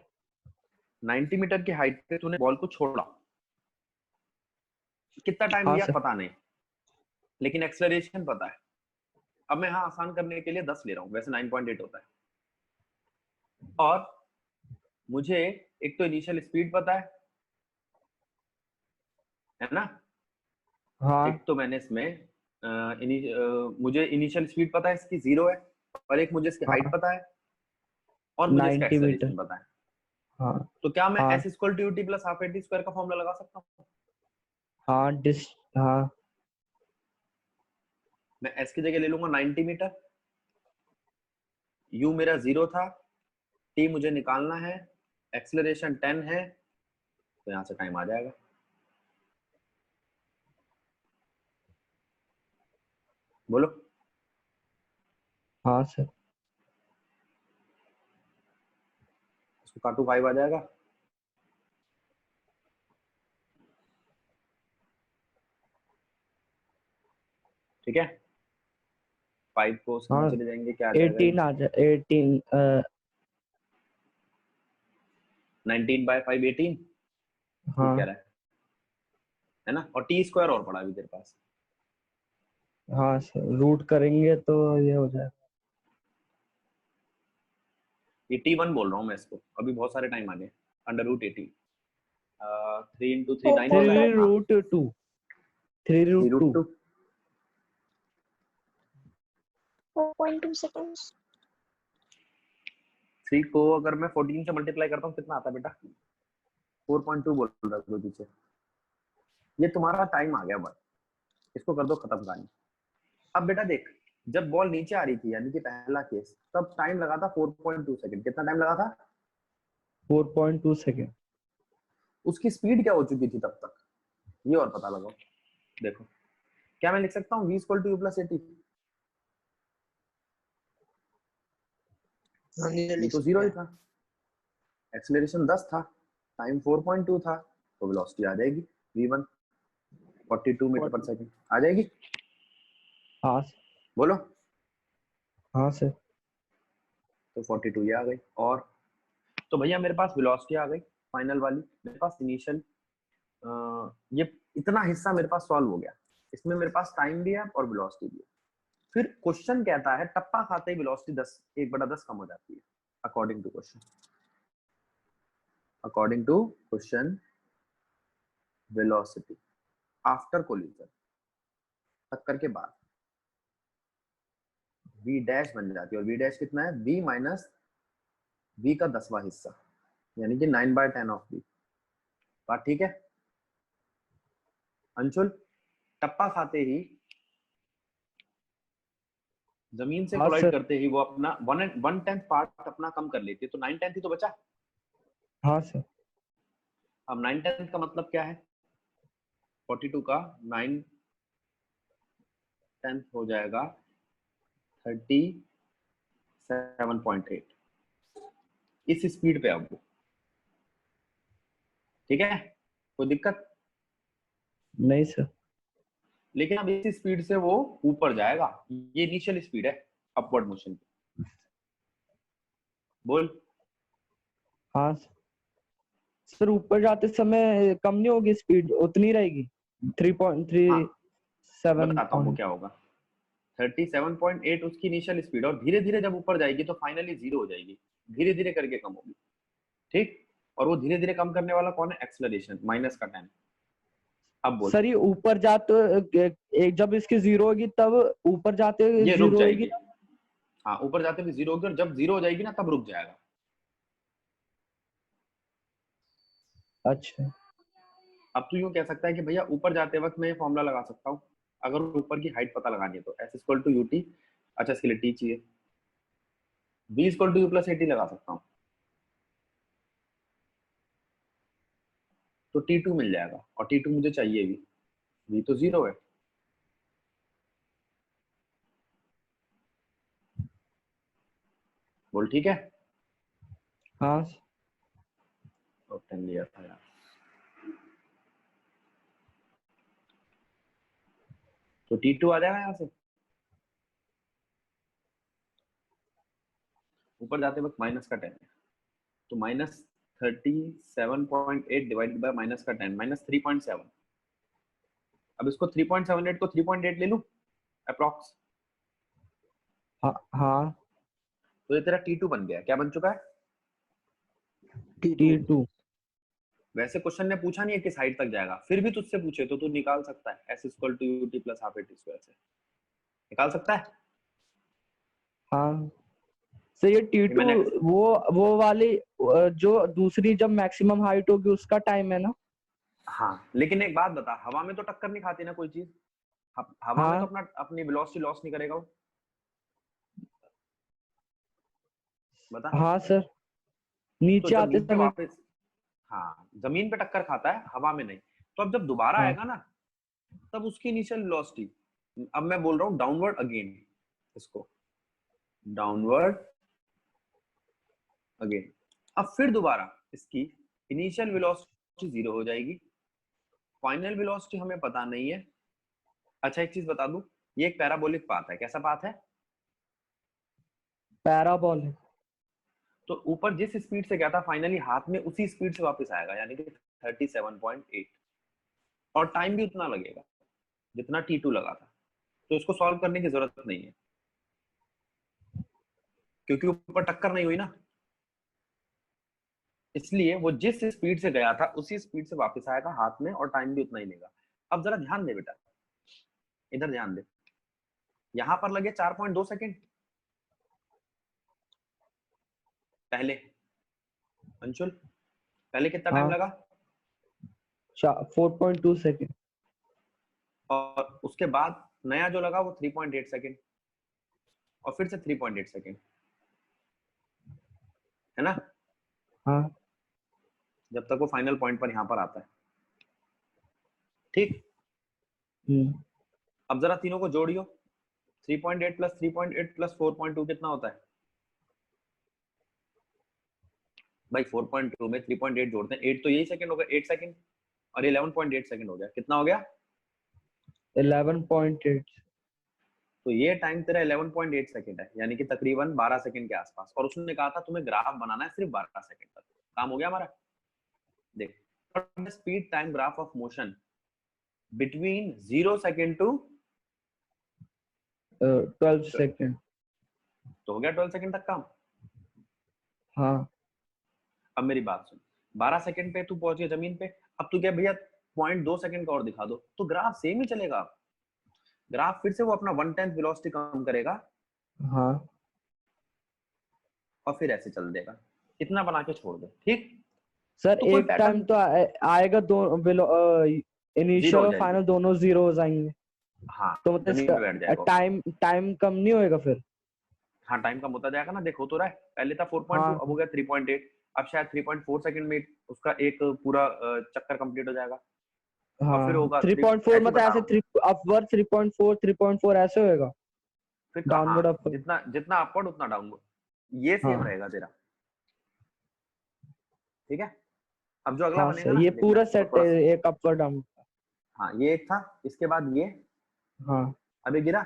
90 मीटर की हाइट पे तूने बॉल को छोड़ा। कितना टाइम हाँ लिया सर। पता नहीं, लेकिन एक्सेलरेशन पता है। अब मैं हाँ आसान करने के लिए 10 ले रहा हूँ, वैसे 9.8 होता है। और मुझे एक तो इनिशियल स्पीड पता है ना? हाँ। एक तो मैंने इसमें मुझे इनिशियल स्पीड पता है इसकी 0 है, और एक मुझे इसकी हाइट हाँ। पता है, और मुझे इसका 90 मीटर। एक्सेलरेशन पता है। हाँ। तो क्या मैं हाँ। s equal to ut plus half at square का फॉर्मूला लगा सकता हूँ? हाँ हाँ। मैं s की जगह ले लूंगा 90 मीटर, u मेरा 0 था, t मुझे निकालना है, एक्सेलरेशन 10 है, तो यहाँ से टाइम आ जाएगा। बोलो। हाँ सर। इसको काटू 5 आ जाएगा। ठीक है, 5 को उसके हाँ नीचे ले जाएंगे, क्या आ जाएगा? 18 आ जाए 18। 19 बाय 5 18। हाँ। ठीक कह रहा है ना? और टी स्क्वायर और पड़ा अभी तेरे पास। हाँ सर, रूट करेंगे तो ये हो जाएगा। ये T1 बोल रहा हूँ मैं इसको, अभी बहुत सारे टाइम आ गए। अंडर रूट 18 3 into 3 9 होता है। 3 रूट 2। 3 रूट 2। 4.2 सेकंड्स। 3 को अगर मैं 14 से मल्टीप्लाई करता हूँ कितना आता है बेटा? 4.2 बोल रहा है पीछे। ये तुम्हारा टाइम आ गया बस, इसको कर दो खत्म कहानी। अब बेटा देख, जब बॉल नीचे आ रही थी यानी कि पहला केस, तब टाइम लगा था 4.2 सेकंड। कितना टाइम लगा था? 4.2 सेकेंड। उसकी स्पीड क्या हो चुकी थी तब तक, ये और पता लगाओ। देखो क्या मैं लिख सकता हूँ v equal to u plus a t? हाँ जी सर, लिख तो सकते 0 ही हैं। था, एक्सेलरेशन 10 था, टाइम 4.2 था, तो वेलोसिटी आ जाएगी v1 42 मीटर पर सेकंड आ जाएगी। हाँ बोलो। हाँ सर। तो 42 ये आ गई। और तो भैया मेरे पास वेलोसिटी आ गई फाइनल वाली, मेरे पास इनिशियल ये इतना हिस्सा मेरे पास सॉल्व हो गया। इसमें मेरे पास टाइम भी है और वेलोसिटी भी है। फिर क्वेश्चन कहता है टप्पा खाते ही वेलोसिटी 10 1/10 कम हो जाती है according to question. According to question velocity after collision, टक्कर के बाद v डैश बन जाती है। और v डैश कितना है? v माइनस v का 10वां हिस्सा, यानी कि 9/10 ऑफ v। बात ठीक है अंशुल? टप्पा खाते ही जमीन से हाँ कोलाइड सर। करते ही वो अपना 1/10 पार्ट अपना कम कर लेती है, तो 9/10 ही तो बचा। हाँ सर। अब 9/10 का मतलब क्या है? 42 का 9/10 हो जाएगा 37.8 इस स्पीड पे। अब ठीक है, कोई दिक्कत नहीं सर। लेकिन अब इस स्पीड से वो ऊपर जाएगा, ये इनिशियल स्पीड है अपवर्ड मोशन की। बोल। हाँ सर, ऊपर जाते समय कम नहीं होगी स्पीड, उतनी रहेगी 3.37 बताता हूँ वो क्या होगा। 37.8 उसकी इनिशियल स्पीड, और धीरे धीरे जब ऊपर जाएगी तो फाइनली 0 हो जाएगी, धीरे धीरे करके कम होगी। ठीक, और वो धीरे धीरे कम करने वाला कौन है? एक्सेलरेशन माइनस का 10। अब बोल। सर ये ऊपर जाते एक जब इसकी 0 होगी तब ऊपर जाते ये रुक 0 होगी। जाएगी, हाँ ऊपर जाते हुए 0 होगी, और जब 0 हो जाएगी ना तब रुक जाएगा। अच्छा। अब तू यूं कह सकता है कि भैया ऊपर जाते वक्त मैं ये फॉर्मूला लगा सकता हूँ अगर ऊपर की हाइट पता लगानी है तो s इक्वल टू ut। अच्छा इसके लिए t चाहिए, v equal to u plus a t लगा सकता हूँ, तो t2 मिल जाएगा। और t2 मुझे चाहिए भी, v तो 0 है। बोल ठीक है। हाँ तो 10 लिया था यार। तो t2 आ जाएगा यहाँ से, ऊपर जाते वक्त माइनस का 10 है, तो माइनस 37.8 डिवाइडेड बाय माइनस का 10 माइनस 3.7। अब इसको 3.78 को 3.8 ले लूं अप्रॉक्स, हाँ। तो ये तेरा t2 बन गया। क्या बन चुका है? T2। वैसे क्वेश्चन ने पूछा नहीं है किस हाइट तक जाएगा, फिर भी तुझसे पूछे तो तू निकाल सकता है s equal to ut plus half at square से निकाल सकता है। हाँ सर, ये T2 मैंने वो वाली जो दूसरी जब मैक्सिमम हाइट होगी उसका टाइम है ना? हाँ, लेकिन एक बात बता, हवा में तो टक्कर नहीं खाती ना कोई चीज, हवा में तो अपनी वेलोसिटी लॉस नहीं करेगा वो, बता। हाँ सर, तो नीचे जब आते नीचे समय। वापस, हाँ जमीन पे टक्कर खाता है, हवा में नहीं। तो अब जब दोबारा हाँ। आएगा ना तब उसकी इनिशियल वेलोसिटी, अब मैं बोल रहा हूँ डाउनवर्ड अगेन, इसको डाउनवर्ड अगेन। अब फिर दोबारा इसकी इनिशियल वेलोसिटी 0 हो जाएगी, फाइनल वेलोसिटी हमें पता नहीं है। अच्छा एक चीज बता दूं, ये एक पैराबोलिक पाथ है। कैसा पाथ है? पैराबॉल है। तो ऊपर जिस स्पीड से गया था फाइनली हाथ में उसी स्पीड से वापस आएगा, यानी कि 37.8, और टाइम भी उतना लगेगा जितना t2 लगा था। तो इसको सॉल्व करने की जरूरत नहीं है क्योंकि ऊपर टक्कर नहीं हुई ना, इसलिए वो जिस स्पीड से गया था उसी स्पीड से वापस आएगा हाथ में, और टाइम भी उतना ही लेगा। अब जरा ध्यान दे बेटा, इधर ध्यान दे। यहां पर लगे 4.2 सेकंड पहले। अंशुल पहले कितना टाइम हाँ। लगा? 4.2 सेकंड। और उसके बाद नया जो लगा वो 3.8 सेकंड और फिर से 3.8 सेकंड, है ना? हाँ। जब तक वो फाइनल पॉइंट पर यहां पर आता है। ठीक, अब जरा तीनों को जोड़ियो। 3.8 प्लस 3.8 प्लस 4.2 कितना होता है भाई? 4.2 में 3.8 जोड़ते हैं, 8 तो यही सेकंड हो गया, 8 सेकंड, और 11.8 सेकंड हो गया। कितना हो गया? 11.8। तो ये टाइम तेरा 11.8 सेकंड है, यानी कि तकरीबन 12 सेकंड के आसपास। और उसने कहा था तुम्हें ग्राफ बनाना है सिर्फ 12 सेकंड तक। काम हो गया हमारा। देख, speed time graph of motion between 0 second to 12 second. तो हो गया 12 सेकंड तक काम। हाँ। अब मेरी बात सुन, 12 सेकंड पे तू पहुंच गया जमीन पे। अब तू क्या भैया 0.2 सेकंड का और दिखा दो, तो ग्राफ सेम ही चलेगा। ग्राफ फिर से वो अपना 1/10 वेलोसिटी कम करेगा हाँ और फिर ऐसे चल देगा। इतना बना के छोड़ दे, ठीक? सर, तो कोई एक टाइम पैटर्न तो आएगा, दो इनिशियल जीरो हो और जाएगी। फाइनल दोनों जीरो हो जाएंगे। हाँ, तो मतलब जमीन पे बैठ इसका जाएगा। टाइम कम नहीं होएगा फिर? हाँ, टाइम कम होता जाएगा ना। देखो तो रहा है, पहले था 4.2, हाँ अब हो गया 3.8, अब शायद 3.4 सेकंड में उसका एक पूरा चक्कर कंप्लीट हो जाएगा। और फिर हाँ। होगा 3.4 ऐसे मतलब ऐसे बता, 3 अपवर्ड, 3.4 ऐसे होएगा। फिर डाउनवर्ड हाँ, अपवर्ड। जितना जितना अपवर्ड उतना डाउनवर्ड, ये सेम हाँ रहेगा तेरा। ठीक है, अब जो अगला हाँ बनेगा सर, ना, ये देखना पूरा तो सेट थोड़ा सा। एक अपवर्ड डाउन। हाँ, ये एक था, इसके बाद ये, हाँ अभी गिरा,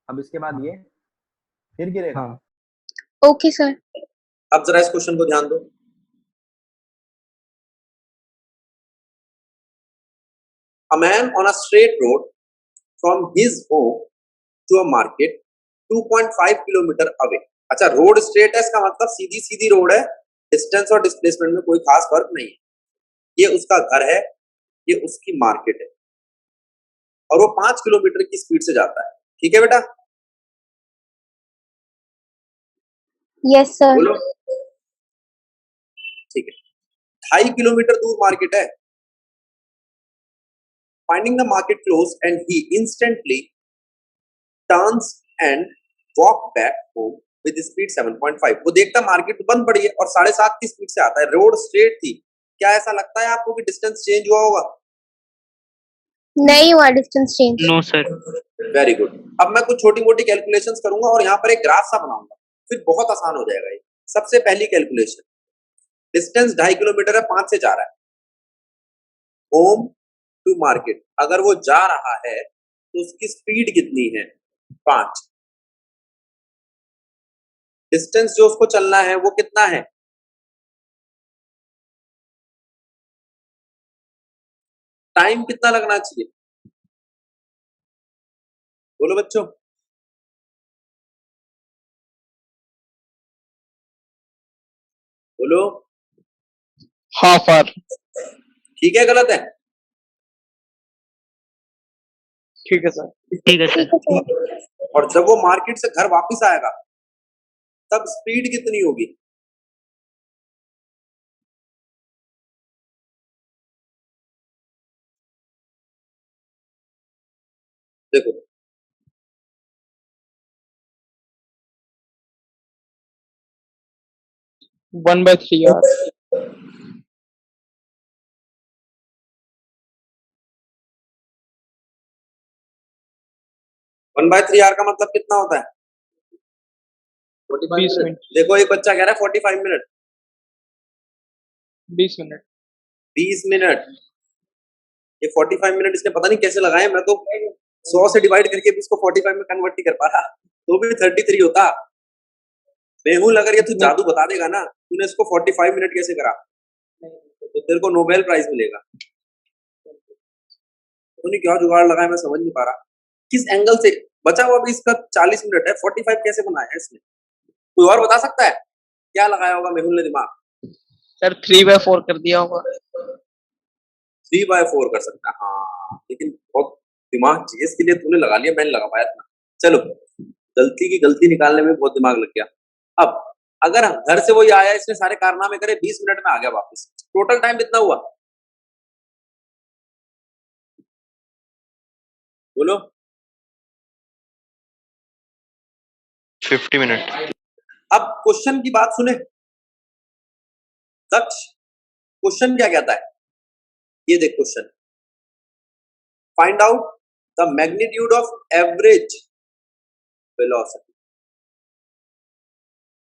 अब इसके बाद हाँ ये, फिर गिरेगा। हाँ। Okay sir. अब जरा इस क्वेश्चन को ध्यान दो। A man on a straight road from his home to a market 2.5 kilometre away. अच्छा, रोड स्ट्रेट है, इसका मतलब सीधी सीधी रोड है, डिस्टेंस और डिस्प्लेसमेंट में कोई खास फर्क नहीं है। ये उसका घर है, ये उसकी मार्केट है, और वो 5 किलोमीटर की स्पीड से जाता है। ठीक है बेटा? Yes sir. बोलो। ठीक है, 2.5 किलोमीटर दूर मार्केट है। Finding the market closed, and he instantly turns and walk back home with speed 7.5। वो देखता मार्केट बंद पड़ी है और 7.5 की स्पीड से आता है। रोड स्ट्रेट थी। क्या ऐसा लगता है आपको कि डिस्टेंस चेंज हुआ होगा? नहीं हुआ distance change. No sir. Very good. अब मैं कुछ छोटी मोटी कैलकुलेशंस करूंगा और यहाँ पर एक ग्राफ सा बनाऊंगा, फिर बहुत आसान हो जाएगा ये। सबसे पहली कैलकुलेशन, डिस्टेंस 2.5 किलोमीटर है, 5 से जा रहा है होम टू मार्केट। अगर वो जा रहा है तो उसकी स्पीड कितनी है? 5। डिस्टेंस जो उसको चलना है वो कितना है? टाइम कितना लगना चाहिए? बोलो बच्चों। बोलो। Half hour. ठीक है, गलत है? ठीक है सर। ठीक है सर। और जब वो मार्केट से घर वापस आएगा तब स्पीड कितनी होगी? देखो, 1/3 यार। 1/3 आवर का मतलब कितना होता है? 45 20 मिनट। मिनट। देखो, एक बच्चा कह रहा है 45 मिनट। 20 मिनट। 20 मिनट। ये 45 मिनट इसने पता नहीं कैसे लगाए। मैं तो 100 से डिवाइड करके भी इसको 45 में कन्वर्ट नहीं कर पा रहा, तो भी 33 होता। मेहुल, अगर ये तू जादू बता देगा ना, तूने इसको 45 मिनट कैसे करा, तो तेरे को नोबेल प्राइज मिलेगा। तूने क्या जुगाड़ लगाया मैं समझ नहीं पा रहा। किस एंगल से बचा हुआ भी इसका 40 मिनट है, 45 कैसे बनाया है इसने? कोई और बता सकता है क्या लगाया होगा मेहुल ने दिमाग? सर 3/4 कर दिया होगा। 3/4 कर सकता है, हाँ, लेकिन बहुत दिमाग चाहिए इसके लिए, तूने लगा लिया, मैंने लगा पाया इतना। चलो, गलती की गलती निकालने में बहुत दिमाग लग गया। अब अगर घर से वही आया, इसने सारे कारनामे करे, 20 मिनट में आ गया वापस, टोटल टाइम कितना हुआ बोलो? 50 मिनट। अब क्वेश्चन की बात सुने दक्ष, क्वेश्चन क्या कहता है? ये देख question, find out the magnitude of average velocity.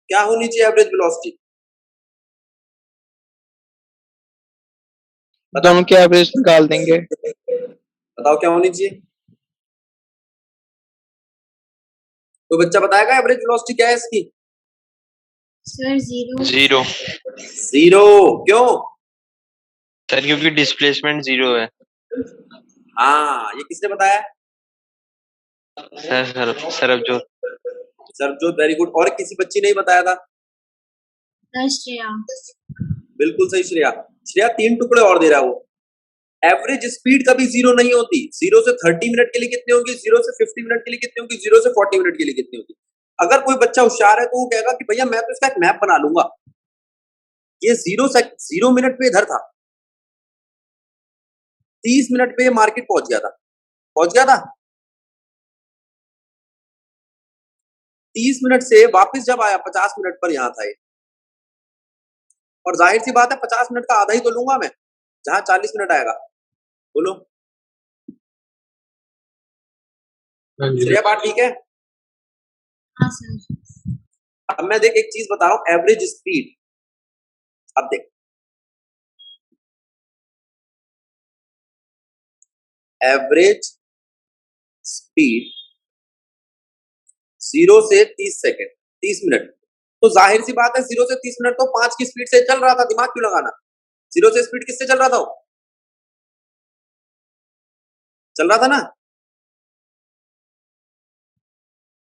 क्या होनी चाहिए एवरेज वेलोसिटी? दोनों के एवरेज निकाल देंगे। बताओ क्या होनी चाहिए? तो बच्चा बताएगा एवरेज वेलोसिटी क्या है इसकी? Sir zero. जीरो। क्यों? सर क्योंकि डिस्प्लेसमेंट जीरो है। हाँ, ये किसने बताया? सरबजोत। Sarabjot, very good. और किसी बच्ची ने बताया था? श्रेया। बिल्कुल सही श्रेया। श्रेया 3 टुकड़े और दे रहा है वो। एवरेज स्पीड कभी जीरो नहीं होती। 0 से 30 मिनट के लिए कितनी होगी, 0 से 50 मिनट के लिए कितनी होगी, 0 से 40 मिनट के लिए कितनी होगी। अगर कोई बच्चा होशियार है तो वो कहेगा कि भैया मैं तो इसका एक मैप बना लूंगा, ये 0 मिनट पे इधर था, 30 मिनट पे मार्केट पहुंच गया था। 30 मिनट से वापस जब आया 50 मिनट पर यहां था ये। और जाहिर सी बात है 50 मिनट का आधा ही तो लूंगा मैं, जहां 40 मिनट आएगा। बोलो श्रेया, बात ठीक है? हाँ सर। अब मैं देख एक चीज बता रहा हूं, एवरेज स्पीड। अब देख, एवरेज स्पीड 0 से 30 सेकेंड, 30 मिनट, तो जाहिर सी बात है 0 से 30 मिनट तो 5 की स्पीड से चल रहा था। दिमाग क्यों लगाना? 0 से स्पीड किससे चल रहा था? चल रहा था ना।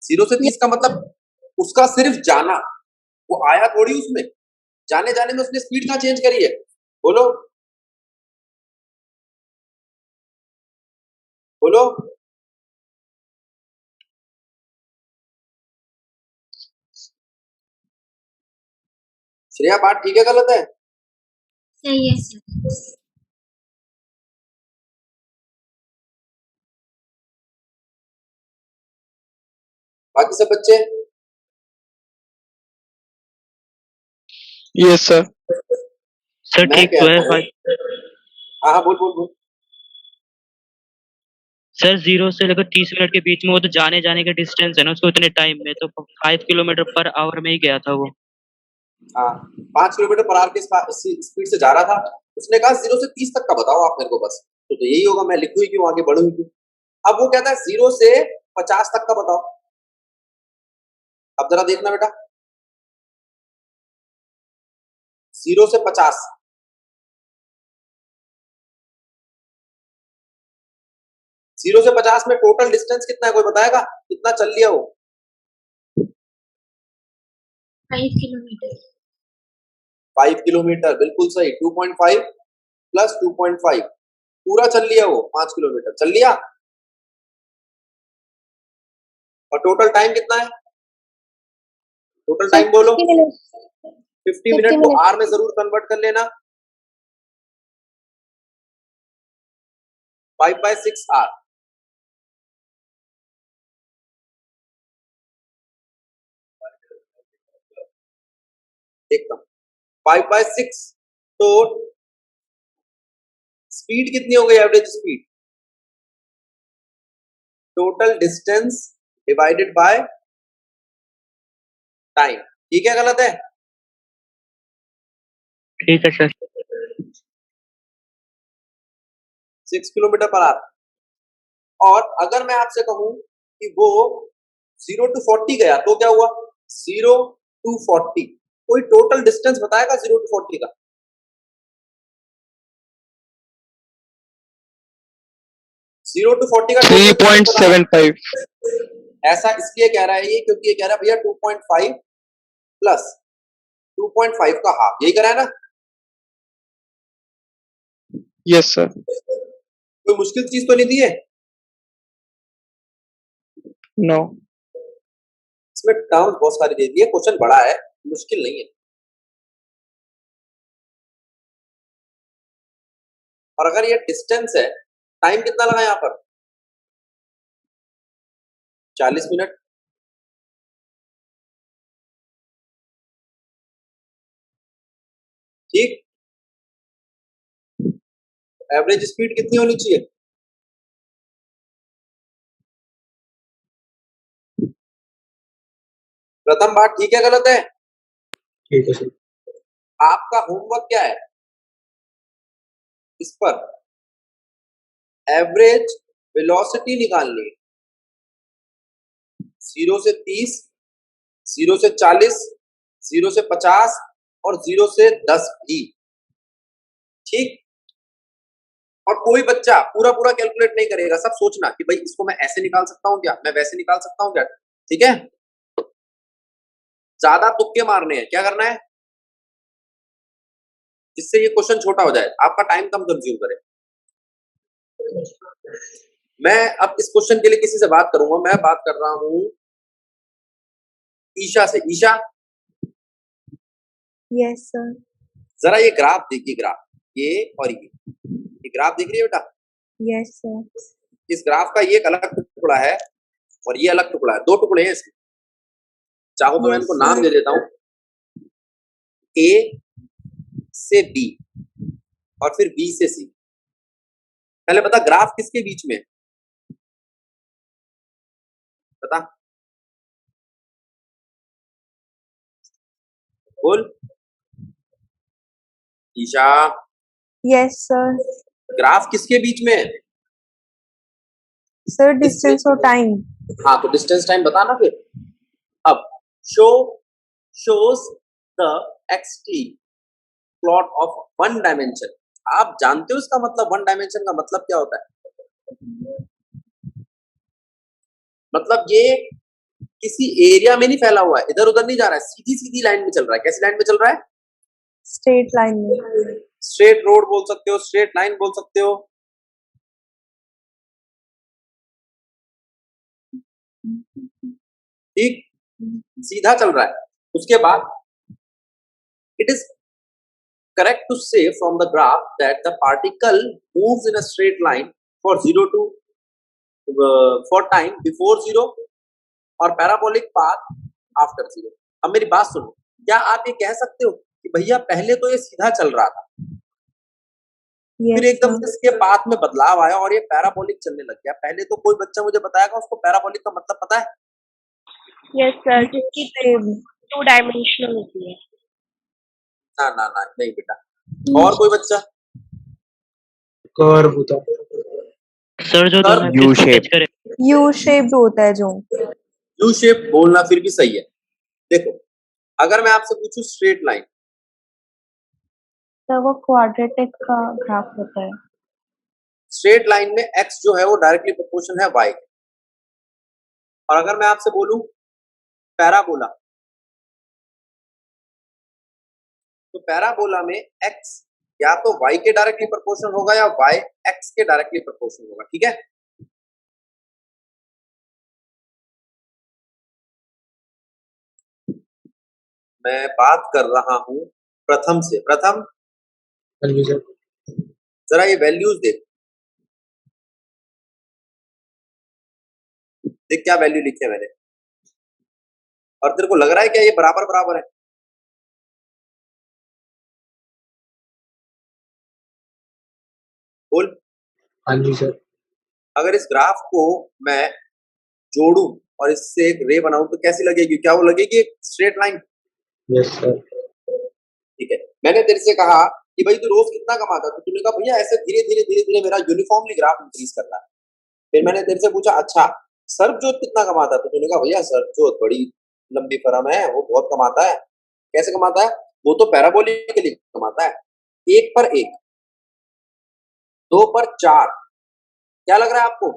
0 से 30 का मतलब उसका सिर्फ जाना, वो आया थोड़ी उसमें, जाने जाने में उसने स्पीड कहां चेंज करी है? बोलो बोलो। श्रेया, बात ठीक है गलत है? सही है सर। बाकी सब बच्चे? Yes sir. सर मैं ठीक तो कहता है हूं, हाँ हाँ, बोल बोल बोल। सर 0 से लेकर 30 मिनट के बीच में वो तो जाने जाने का डिस्टेंस है ना, उसको इतने टाइम में तो 5 किलोमीटर पर आवर में ही गया था वो। हाँ, 5 किलोमीटर पर आवर की स्पीड से जा रहा था। उसने कहा 0 से 30 तक का बताओ आप मेरे को बस, तो यही होगा, मैं लिखूं ही क्यों, आगे बढ़ूं ही क्यों। अब वो कहता है 0 से 50 तक का बताओ। अब जरा देखना बेटा, 0 से 50, 0 से 50 में टोटल डिस्टेंस कितना है, कोई बताएगा? कितना चल लिया वो? 5 किलोमीटर। 5 किलोमीटर, बिल्कुल सही। 2.5 प्लस 2.5, पूरा चल लिया वो, 5 किलोमीटर चल लिया। और टोटल टाइम कितना है? टोटल टाइम बोलो। 50 मिनट को आर में जरूर कन्वर्ट कर लेना। 5/6 आर। देखता हूं, 5/6, तो स्पीड कितनी हो गई? Average speed, total distance divided by time. ठीक है गलत है? ठीक है सर। 6 kilometre per hour. और अगर मैं आपसे कहूं कि वो 0 to 40 गया तो क्या हुआ? 0 to 40, कोई टोटल डिस्टेंस बताएगा 0 to 40 का? 0 to 40 का 3.75। ऐसा इसलिए कह रहा है ये क्योंकि ये कह रहा है भैया 2.5 प्लस 2.5 का हाफ, यही कह रहा है ना? Yes sir. कोई मुश्किल चीज तो नहीं दी है? नो। इसमें टर्म्स बहुत सारी दे दी है, क्वेश्चन बड़ा है, मुश्किल नहीं है। और अगर ये डिस्टेंस है, टाइम कितना लगा यहाँ पर? 40 मिनट। ठीक, एवरेज स्पीड कितनी होनी चाहिए? प्रथम बात ठीक है गलत है? ठीक है सर। आपका होमवर्क क्या है इस पर? एवरेज वेलोसिटी निकालनी है, 0 से 30, 0 से 40, 0 से 50 और 0 से 10 भी। ठीक, और कोई बच्चा पूरा पूरा कैलकुलेट नहीं करेगा, सब सोचना कि भाई इसको मैं ऐसे निकाल सकता हूँ क्या, मैं वैसे निकाल सकता हूँ क्या। ठीक है, ज्यादा तुक्के मारने हैं, क्या करना है जिससे ये क्वेश्चन छोटा हो जाए, आपका टाइम कम कंज्यूम करे। मैं अब इस क्वेश्चन के लिए किसी से बात करूंगा, मैं बात कर रहा हूं ईशा से। Isha, yes sir. जरा ये ग्राफ देखिए, ग्राफ ये और ये ग्राफ दिख रही है बेटा? Yes sir. इस ग्राफ का ये एक अलग टुकड़ा है और ये अलग टुकड़ा है, दो टुकड़े हैं इसके। चाहो तो मैं इनको नाम दे देता हूं, ए से बी और फिर बी से सी। पहले बता ग्राफ किसके बीच में? बता, बोल ईशा। Yes sir. ग्राफ किसके बीच में है? सर डिस्टेंस और टाइम। हाँ, तो डिस्टेंस टाइम बता ना फिर। अब shows the xt plot of one dimension। आप जानते हो इसका मतलब, वन डायमेंशन का मतलब क्या होता है? मतलब ये किसी एरिया में नहीं फैला हुआ है, इधर उधर नहीं जा रहा है, सीधी सीधी लाइन में चल रहा है। कैसी लाइन में चल रहा है? स्ट्रेट लाइन में। स्ट्रेट रोड बोल सकते हो, स्ट्रेट लाइन बोल सकते हो। ठीक, सीधा चल रहा है। उसके बाद it is correct to say from the graph that the particle moves in a straight line for 0 to for time before 0 और parabolic path after 0। अब मेरी बात सुनो, क्या आप ये कह सकते हो कि भैया पहले तो ये सीधा चल रहा था, फिर एकदम से इसके पाथ में बदलाव आया और ये पैराबोलिक चलने लग गया? पहले तो कोई बच्चा मुझे बताएगा उसको पैराबोलिक का मतलब पता है? यस सर, जिसकी टू डायमेंशनल होती है। ना ना ना, नहीं बेटा। और कोई बच्चा? कर्व होता सर जो दोनों यू एक्सिस शेप। टच करे। यू शेप होता है जो। यू शेप बोलना फिर भी सही है। देखो, अगर मैं आपसे पूछूं स्ट्रेट लाइन, सर वो क्वाड्रेटिक का ग्राफ होता है। स्ट्रेट लाइन में x जो है वो डायरेक्टली प्रोपोर्शनल है y के। और अगर मैं आपसे बोलूं पैराबोला, तो पैराबोला में x या तो y के डायरेक्टली प्रोपोर्शनल होगा या y x के डायरेक्टली प्रोपोर्शनल होगा। ठीक है, मैं बात कर रहा हूं प्रथम से। प्रथम, जरा ये वैल्यूज देख, देख क्या वैल्यू लिखे है मैंने, और तेरे को लग रहा है क्या ये बराबर बराबर है? बोल। हाँ जी सर। अगर इस ग्राफ को मैं जोड़ूं और इससे एक रे बनाऊं तो कैसी लगेगी? क्या वो लगेगी एक स्ट्रेट लाइन? Yes sir. ठीक है, मैंने तेरे से कहा कि भाई तू रोज कितना कमाता है, तो तूने कहा भैया ऐसे धीरे धीरे धीरे धीरे मेरा यूनिफॉर्मली ग्राफ इंक्रीज करता है। फिर मैंने तेरे से पूछा अच्छा सरबजोत कितना कमाता है, तो तूने कहा भैया सरबजोत बड़ी लंबी फर्म है, वो बहुत कमाता है। कैसे कमाता है? वो तो पैराबोलिक के लिए कमाता है। 1 पर 1, 2 पर 4, क्या लग रहा है आपको?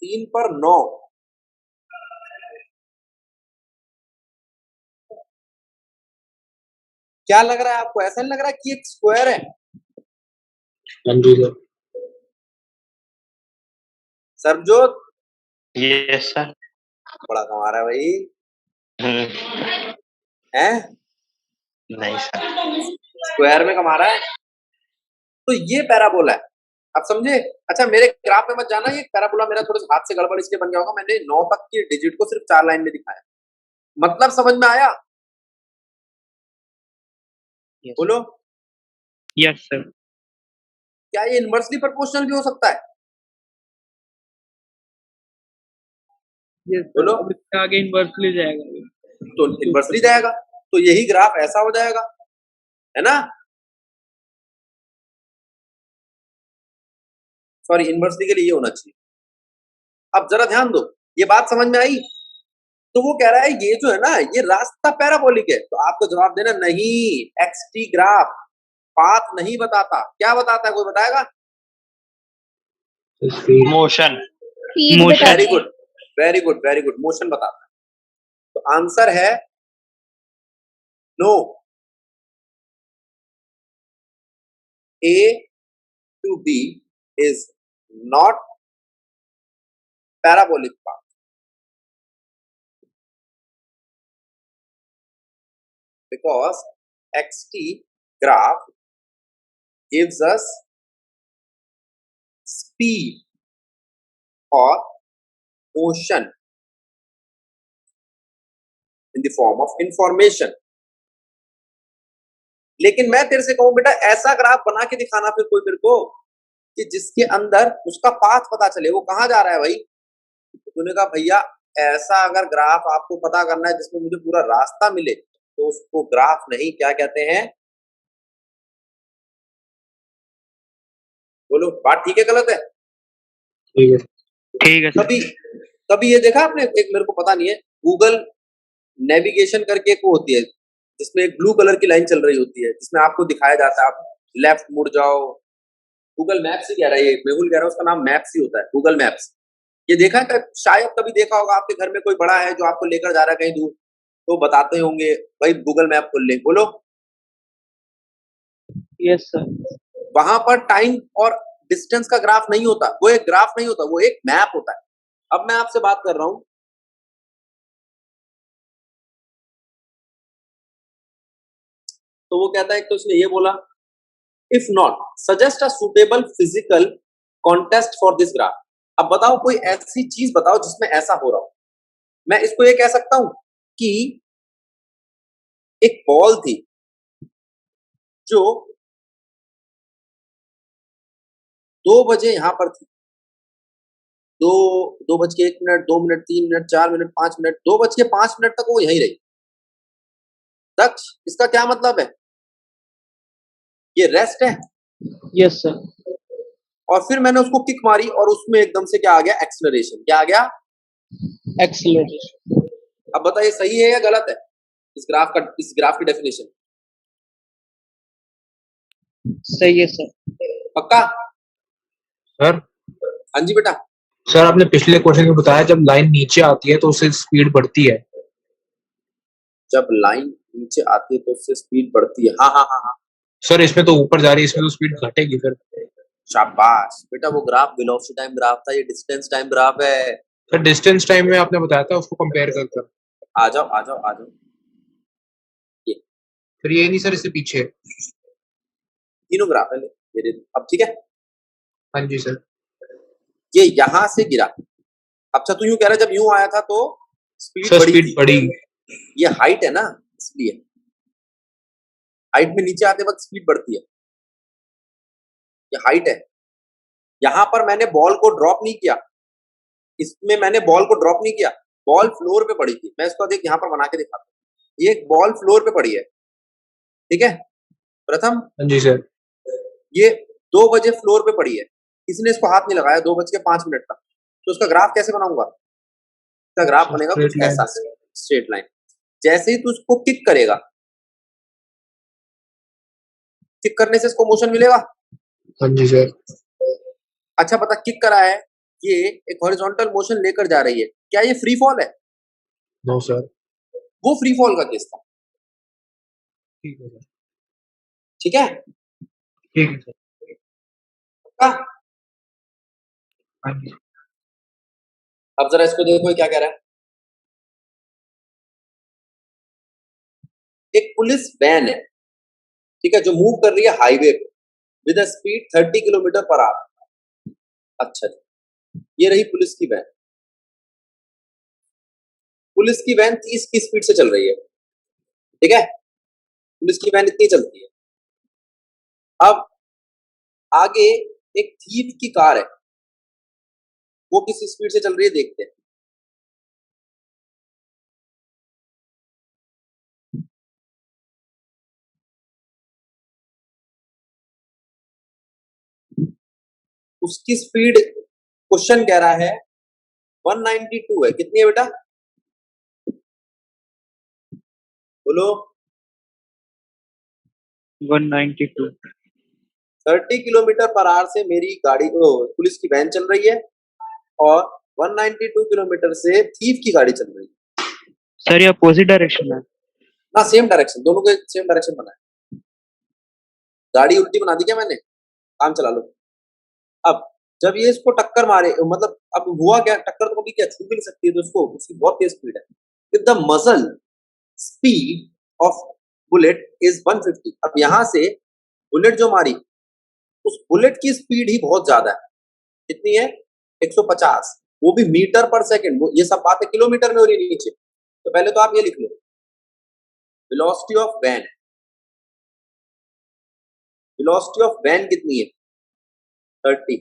3 पर 9, क्या लग रहा है आपको? ऐसा नहीं लग रहा कि एक स्क्वायर है? हाँ जी सर। Sarabjot yes sir. बड़ा कमा रहा है भाई। है? नहीं सर। स्क्वायर में कमा रहा है, तो ये पैराबोला है। आप समझे? अच्छा मेरे ग्राफ में मत जाना, ये पैराबोला मेरा थोड़ा हाथ से गड़बड़ इसलिए बन गया होगा, मैंने 9 तक की डिजिट को सिर्फ 4 लाइन में दिखाया। मतलब समझ में आया? बोलो। Yes sir. क्या ये इनवर्सली प्रोपोर्शनल भी हो सकता है? बोलो। आगे इनवर्सली जाएगा, तो इनवर्सली जाएगा, तो यही ग्राफ ऐसा हो जाएगा, है ना? सॉरी, इनवर्सली के लिए ये होना चाहिए। अब जरा ध्यान दो, ये बात समझ में आई? तो वो कह रहा है ये जो है ना, ये रास्ता पैराबोलिक है, तो आपको जवाब देना नहीं, एक्सटी ग्राफ पाथ नहीं बताता। क्या बताता है, कोई बताएगा? Motion. Very good, very good, very good, motion बताता है। तो आंसर है no, A to B is not parabolic path. Because XT graph gives us speed or motion in the form of information. लेकिन मैं तेरे से कहूं बेटा, ऐसा ग्राफ बना के दिखाना फिर कोई मेरे को कि जिसके अंदर उसका पाथ पता चले, वो कहाँ जा रहा है भाई। तो तूने कहा भैया ऐसा अगर ग्राफ आपको पता करना है जिसमें मुझे पूरा रास्ता मिले, तो उसको ग्राफ नहीं, क्या कहते हैं? बोलो, बात ठीक है गलत है? ठीक है, ठीक है। कभी कभी ये देखा आपने, एक मेरे को पता नहीं है, गूगल नेविगेशन करके एक वो होती है जिसमें एक ब्लू कलर की लाइन चल रही होती है, जिसमें आपको दिखाया जाता है आप लेफ्ट मुड़ जाओ। गूगल मैप्स ही कह रहा है, ये मेहुल कह रहा है, उसका नाम मैप्स ही होता है, गूगल मैप्स। ये देखा है, शायद कभी देखा होगा, आपके घर में कोई बड़ा है जो आपको लेकर जा रहा है कहीं दूर, तो बताते होंगे भाई गूगल मैप खोल ले। बोलो। Yes sir. वहां पर टाइम और डिस्टेंस का ग्राफ नहीं होता, वो एक ग्राफ नहीं होता, वो एक मैप होता है। अब मैं आपसे बात कर रहा हूं, तो वो कहता है, तो उसने ये बोला, if not suggest a suitable physical contest for this graph. अब बताओ कोई ऐसी चीज बताओ जिसमें ऐसा हो रहा हो। मैं इसको ये कह सकता हूं कि एक बॉल थी जो 2 बजे यहां पर थी, 2:01, 2 मिनट, 3 मिनट, 4 मिनट, 5 मिनट, 2:05 तक वो यहीं रही। दक्ष, इसका क्या मतलब है? ये रेस्ट है। Yes sir. और फिर मैंने उसको किक मारी और उसमें एकदम से क्या आ गया? एक्सेलरेशन। क्या आ गया? एक्सेलरेशन। अब बताइए सही है या गलत है इस ग्राफ की डेफिनेशन? सही है सर। पक्का? सर। हाँ जी बेटा। सर आपने पिछले क्वेश्चन में बताया जब लाइन नीचे आती है तो उससे स्पीड बढ़ती है। जब लाइन नीचे आती है तो उससे स्पीड बढ़ती है। हाँ हाँ हाँ हाँ। सर इसमें तो ऊपर जा रही है, इसमें तो स्पीड घटेगी फिर। शाबाश बेटा, वो ग्राफ वेलोसिटी टाइम ग्राफ था, ये डिस्टेंस टाइम ग्राफ है। सर डिस्टेंस टाइम में आपने बताया था, उसको कंपेयर कर आ जाओ आ जाओ आ जाओ। ये फिर ये नहीं सर, इससे पीछे तीनों ग्राफ है। ये अब ठीक है। हाँ जी सर। ये यहां से गिरा। अच्छा तू यूं कह रहा है जब यूं आया था तो स्पीड बढ़ी। ये हाइट है ना, इसलिए हाइट में नीचे आते वक्त स्पीड बढ़ती है। ये हाइट है। यहां पर मैंने बॉल को ड्रॉप नहीं किया, इसमें मैंने बॉल को ड्रॉप नहीं किया, बॉल फ्लोर पे पड़ी थी। मैं इसको देख यहां पर बना के दिखाता हूं। ये बॉल फ्लोर पे पड़ी है, ठीक है प्रथम? हाँ जी सर। ये 2 बजे फ्लोर पे पड़ी है, किसी ने इसको हाथ नहीं लगाया 2:05 तक, तो उसका ग्राफ कैसे बनाऊंगा? इसका ग्राफ बनेगा कुछ ऐसा, स्ट्रेट लाइन। जैसे ही तू उसको किक करेगा, किक करने से इसको मोशन मिलेगा। हाँ जी सर। अच्छा पता किक करा है, ये एक हॉरिजॉन्टल मोशन लेकर जा रही है, क्या ये फ्री फॉल है? No sir. वो फ्री फॉल का केस था। ठीक है सर। ठीक है? ठीक है सर। हाँ जी। अब जरा इसको देखो क्या कह रहा है। एक पुलिस वैन है, ठीक है, जो मूव कर रही है हाईवे पे with a speed 30 kilometre per hour. अच्छा जी, ये रही पुलिस की वैन। पुलिस की वैन 30 की स्पीड से चल रही है, ठीक है, पुलिस की वैन इतनी चलती है। अब आगे एक थीफ की कार है, वो किस स्पीड से चल रही है देखते हैं। उसकी स्पीड क्वेश्चन कह रहा है 192 है, कितनी है बेटा बोलो? 192। 30 किलोमीटर पर आवर से मेरी गाड़ी को पुलिस की वैन चल रही है और 192 किलोमीटर से थीफ की गाड़ी चल रही है। सर ये अपोजिट डायरेक्शन है। ना सेम डायरेक्शन, दोनों को सेम डायरेक्शन बना है। गाड़ी उल्टी बना दी क्या मैंने? काम चला लो। अब जब ये इसको टक्कर मारे, मतलब अब हुआ क्या, टक्कर तो कभी क्या छू भी नहीं सकती है, तो उसको उसकी बहुत तेज स्पीड है। If the muscle speed of bullet is 150, अब यहां से बुलेट जो मारी उस बुलेट की स्पीड ही बहुत ज्यादा है। कितनी है? 150, वो भी मीटर पर सेकंड। ये सब बातें किलोमीटर में हो रही है नीचे। तो पहले तो आप ये लिख लो, velocity of van, velocity of van कितनी है? 30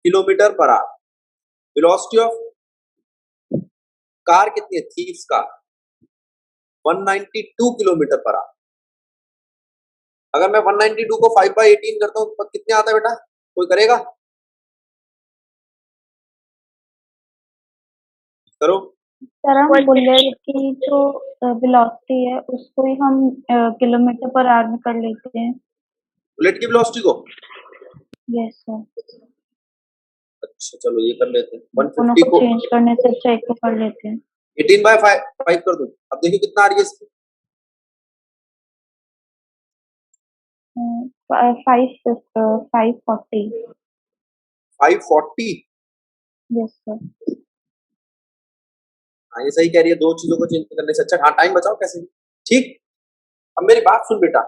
kilometre per hour. Velocity of car कितनी है? Thieves car 192 kilometre per hour. अगर मैं 192 को 5/18 करता हूं तो कितने आता है बेटा? कोई करेगा? करो। सर हम बुलेट की जो वेलोसिटी है उसको ही हम किलोमीटर पर आवर में कर लेते हैं। बुलेट की वेलोसिटी को? Yes sir. अच्छा चलो ये कर लेते हैं। दोनों 150 को को चेंज करने से अच्छा एक को कर लेते हैं। 18/5 कर दो। अब देखिए कितना आ रही है इसकी। 540। 540? Yes sir. हाँ ये सही कह रही है, दो चीजों को चेंज करने से अच्छा। हाँ टाइम बचाओ कैसे भी। ठीक, अब मेरी बात सुन बेटा,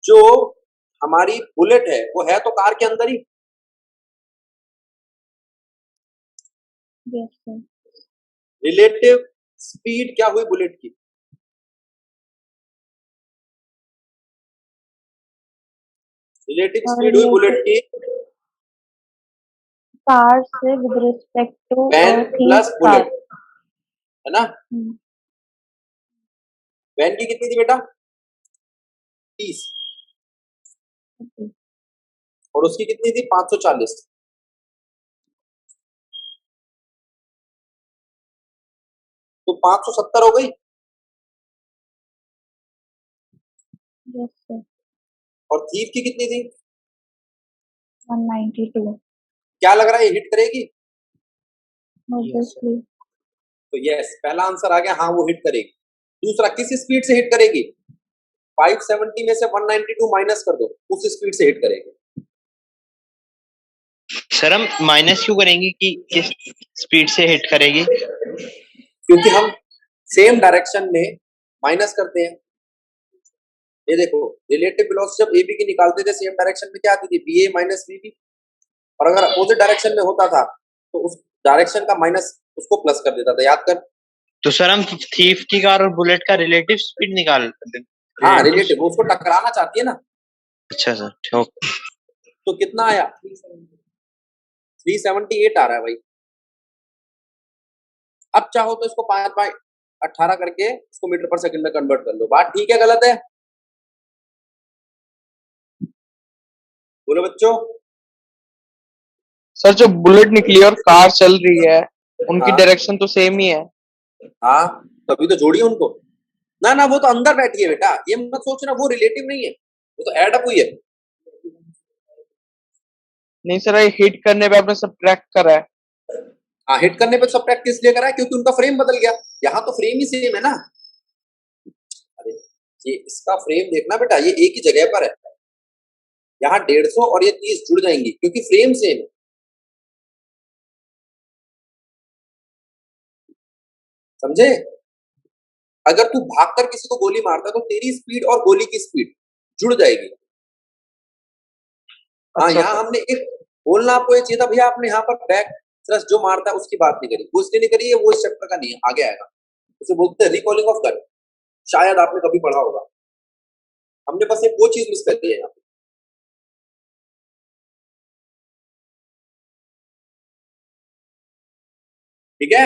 जो हमारी बुलेट है वो है तो कार के अंदर ही। Yes sir. रिलेटिव स्पीड क्या हुई बुलेट की? रिलेटिव स्पीड हुई बुलेट की कार से with respect to van plus bullet, है ना? वैन की कितनी थी बेटा? 30 और उसकी कितनी थी? 540। तो 570 हो गई। Yes sir. और थीव की कितनी थी? 192। क्या लग रहा है ये हिट करेगी? ऑब्वियसली। तो यस, पहला आंसर आ गया, हाँ वो हिट करेगी। दूसरा, किस स्पीड से हिट करेगी? 570 में से 192 माइनस कर दो, उस स्पीड से हिट करेगी। सर हम माइनस क्यों करेंगे कि किस स्पीड से हिट करेगी? क्योंकि हम सेम डायरेक्शन में माइनस करते हैं। ये देखो, रिलेटिव वेलोसिटी जब AB की निकालते थे सेम डायरेक्शन में क्या आती थी? BA minus BB। और अगर अपोजिट डायरेक्शन में होता था तो उस डायरेक्शन का माइनस उसको प्लस कर देता था, याद कर। तो सर हम थीफ की कार और बुलेट का रिलेटिव स्पीड निकाल दें। हाँ रिलेटिव, वो उसको टकराना चाहती है ना। अच्छा सर, ठीक। तो कितना आया? 378 आ रहा है भाई। अब चाहो तो इसको 5/18 करके इसको मीटर पर सेकंड में कन्वर्ट कर लो। बात ठीक है गलत है? बोलो बच्चों। सर जो बुलेट निकली और कार चल रही है उनकी हाँ। डायरेक्शन तो सेम ही है। हाँ तभी तो जोड़िए उनको। ना ना वो तो अंदर बैठी है बेटा, ये मत सोचना वो रिलेटिव नहीं है, वो तो ऐड अप हुई है। नहीं सर, ये हिट करने पे आपने सब्ट्रैक्ट करा है। हाँ हिट करने पे सब्ट्रैक्ट किस लिए करा है? क्योंकि उनका फ्रेम बदल गया। यहाँ तो फ्रेम ही सेम है ना। अरे ये इसका फ्रेम देखना बेटा, ये एक ही जगह पर है। यहाँ 150 और ये 30 जुड़ जाएंगी क्योंकि फ्रेम सेम है। समझे? अगर तू भागकर किसी को गोली मारता तो तेरी स्पीड और गोली की स्पीड जुड़ जाएगी। हाँ, अच्छा यहाँ हमने एक बोलना आपको ये चाहिए था भैया, आपने यहाँ पर बैक थ्रस्ट जो मारता है उसकी बात नहीं करी, वो इसलिए नहीं करी है, वो इस चैप्टर का नहीं है, आगे आएगा। उसे बोलते हैं रिकॉलिंग ऑफ गन, शायद आपने कभी पढ़ा होगा। हमने बस एक वो चीज मिस कर दी है यहाँ पे। ठीक है,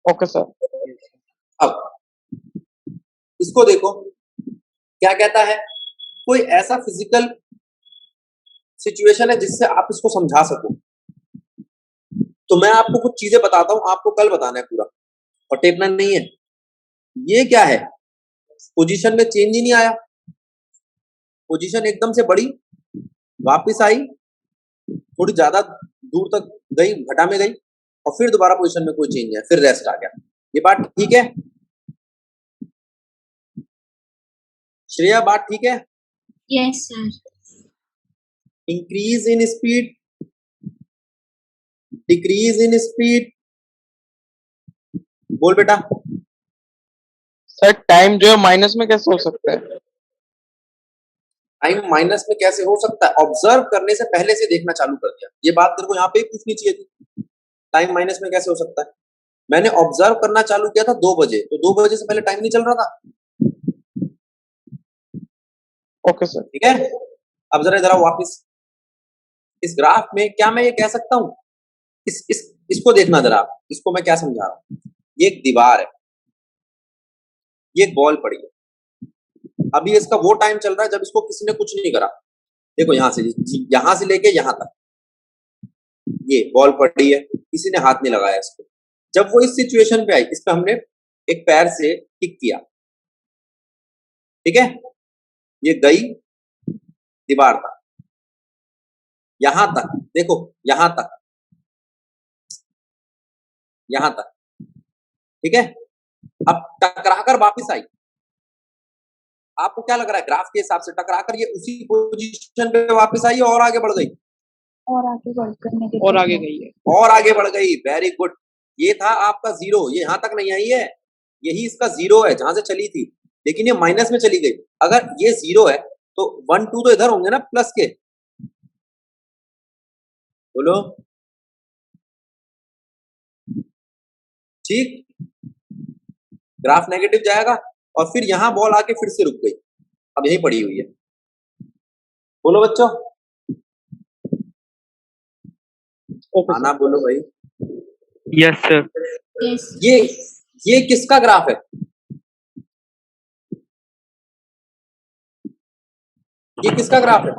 ओके सर। अब इसको देखो क्या कहता है, कोई ऐसा फिजिकल सिचुएशन है जिससे आप इसको समझा सको। तो मैं आपको कुछ चीजें बताता हूं, आपको कल बताना है पूरा, और टेपना नहीं है। ये क्या है, पोजीशन में चेंज ही नहीं आया, पोजीशन एकदम से बढ़ी, वापस आई, थोड़ी ज्यादा दूर तक गई, घटा में गई, और फिर दोबारा पोजीशन में कोई चेंज नहीं है, फिर रेस्ट आ गया। ये बात ठीक है श्रेया, बात ठीक है? Yes sir. Increase in speed, decrease in speed, बोल बेटा। सर टाइम जो है माइनस में कैसे हो सकता है? टाइम माइनस में कैसे हो सकता है? ऑब्जर्व करने से पहले से देखना चालू कर दिया। ये बात तेरे को यहाँ पे ही पूछनी चाहिए थी, टाइम माइनस में कैसे हो सकता है। मैंने ऑब्जर्व करना चालू किया था 2 बजे, तो 2 बजे से पहले टाइम नहीं चल रहा था। Okay sir. ठीक है, अब जरा वापस इस ग्राफ में क्या मैं ये कह सकता हूं, इसको देखना जरा, इसको मैं क्या समझा रहा हूं। ये एक दीवार है, ये एक बॉल पड़ी है, अभी इसका वो टाइम चल रहा है जब इसको किसी ने कुछ नहीं करा। देखो यहां से लेके यहां तक ये बॉल पड़ी है, किसी ने हाथ नहीं लगाया इसको। जब वो इस सिचुएशन पे आई, इस पे हमने एक पैर से किक किया, ठीक है, ये गई दीवार तक, यहां तक, देखो यहां तक, यहां तक, ठीक है। अब टकराकर वापस आई, आपको क्या लग रहा है ग्राफ के हिसाब से टकराकर ये उसी पोजीशन पे वापस आई और आगे बढ़ गई? और आगे बढ़कर और आगे गई है, और आगे बढ़ गई, वेरी गुड। ये था आपका 0, ये यहां तक नहीं आई है, यही इसका 0 है जहां से चली थी, लेकिन ये माइनस में चली गई। अगर ये 0 है तो 1 2 तो इधर होंगे ना प्लस के, बोलो ठीक। ग्राफ नेगेटिव जाएगा और फिर यहां बॉल आके फिर से रुक गई, अब यही पड़ी हुई है। बोलो बच्चों, आना बोलो भाई। Yes sir. ये किसका ग्राफ है? ये किसका ग्राफ है?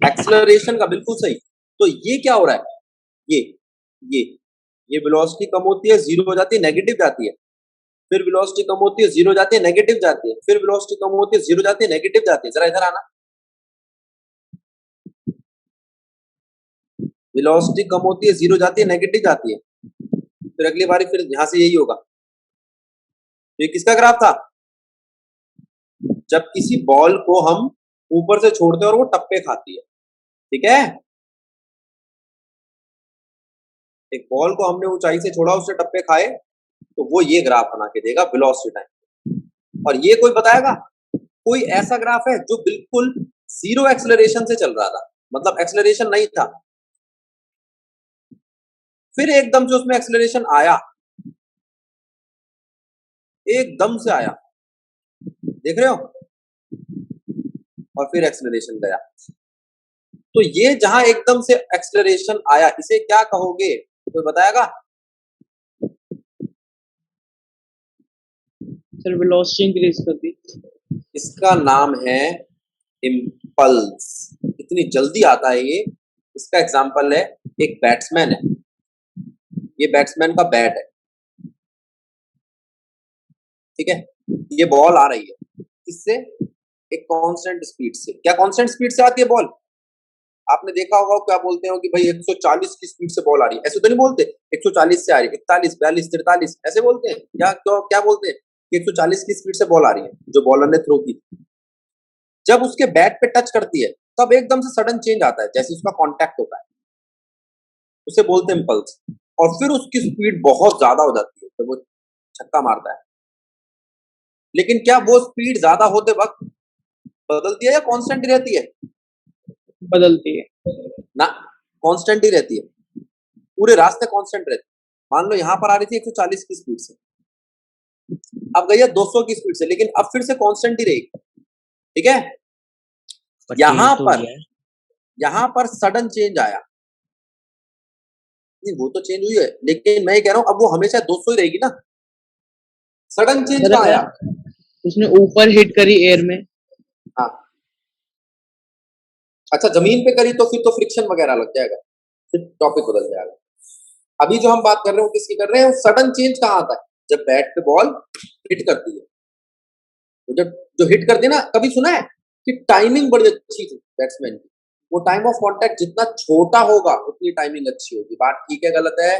एक्सेलरेशन का, बिल्कुल सही। तो ये क्या हो रहा है, ये वेलोसिटी कम होती है, 0 हो जाती है, नेगेटिव जाती है, फिर वेलोसिटी कम होती है, 0 जाती है, नेगेटिव जाती है, फिर वेलोसिटी कम होती है, 0 जाती है, नेगेटिव जाती है। जरा इधर आना, वेलोसिटी कम होती है, 0 जाती है, नेगेटिव जाती है, फिर अगली बारी फिर यहां से यही होगा। तो ये किसका ग्राफ था? जब किसी बॉल को हम ऊपर से छोड़ते हैं और वो टप्पे खाती है, ठीक है। एक बॉल को हमने ऊंचाई से छोड़ा, उससे टप्पे खाए, तो वो ये ग्राफ बना के देगा वेलोसिटी टाइम। और ये कोई बताएगा, कोई ऐसा ग्राफ है जो बिल्कुल 0 एक्सेलरेशन से चल रहा था, मतलब एक्सेलरेशन नहीं था, फिर एकदम से उसमें एक्सेलरेशन आया, एकदम से आया, देख रहे हो, और फिर एक्सेलरेशन गया। तो ये जहां एकदम से एक्सेलरेशन आया, इसे क्या कहोगे, कोई बताएगा? सर वेलोसिटी इंक्रीज कर दी। इसका नाम है इम्पल्स। इतनी जल्दी आता है ये। इसका एग्जांपल है, एक बैट्समैन है, ये बैट्समैन का बैट है, ठीक है, ये बॉल आ रही है, किससे? एक कांस्टेंट स्पीड से। क्या कांस्टेंट स्पीड से आती है बॉल? आपने देखा होगा क्या बोलते हो कि भाई 140 की स्पीड से बॉल आ रही है, ऐसे तो नहीं बोलते 140 से आ रही है, 41 42 43 ऐसे बोलते हैं क्या बोलते हैं? 140 की स्पीड से बॉल आ रही है जो बॉलर ने थ्रो की। जब उसके बैट पे टच करती है तब एकदम से सडन चेंज आता है, जैसे उसका कांटेक्ट होता है, उसे बोलते हैं इम्पल्स। और फिर उसकी स्पीड बहुत ज्यादा हो जाती है तो वो छक्का मारता है। लेकिन क्या वो स्पीड ज्यादा होते वक्त बदलती है या कांस्टेंट ही रहती है? बदलती है ना, कांस्टेंट ही रहती है, पूरे रास्ते कांस्टेंट रहती है। मान लो यहाँ पर आ रही थी 140 की स्पीड से, अब गई है 200 की स्पीड से, लेकिन अब फिर से कांस्टेंट ही रहेगी, ठीक है। यहाँ पर सडन चेंज आया, नहीं वो तो चेंज हुई है, लेकिन मैं ये कह रहा हूँ अब वो हमेशा 200 ही रहेगी ना, सडन चेंज कहाँ आया? उसने ऊपर हिट करी एयर में। हाँ, अच्छा जमीन पे करी तो फिर तो फ्रिक्शन वगैरह लग जाएगा, फिर टॉपिक बदल जाएगा। अभी जो हम बात कर रहे हैं वो किसकी कर रहे हैं? सडन चेंज कहाँ आता है? जब बैट पे बॉल हिट करती है, तो जब जो हिट करती है ना, कभी सुना है कि टाइमिंग बड़ी अच्छी थी बैट्समैन की, वो टाइम ऑफ कांटेक्ट जितना छोटा होगा उतनी टाइमिंग अच्छी होगी। बात ठीक है गलत है?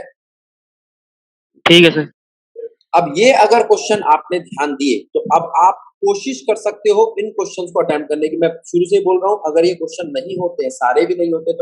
ठीक है सर। अब ये अगर क्वेश्चन आपने ध्यान दिए तो अब आप कोशिश कर सकते हो इन क्वेश्चंस को अटेम्प्ट करने की। मैं शुरू से ही बोल रहा हूं, अगर ये क्वेश्चन नहीं होते, सारे भी नहीं होते, तो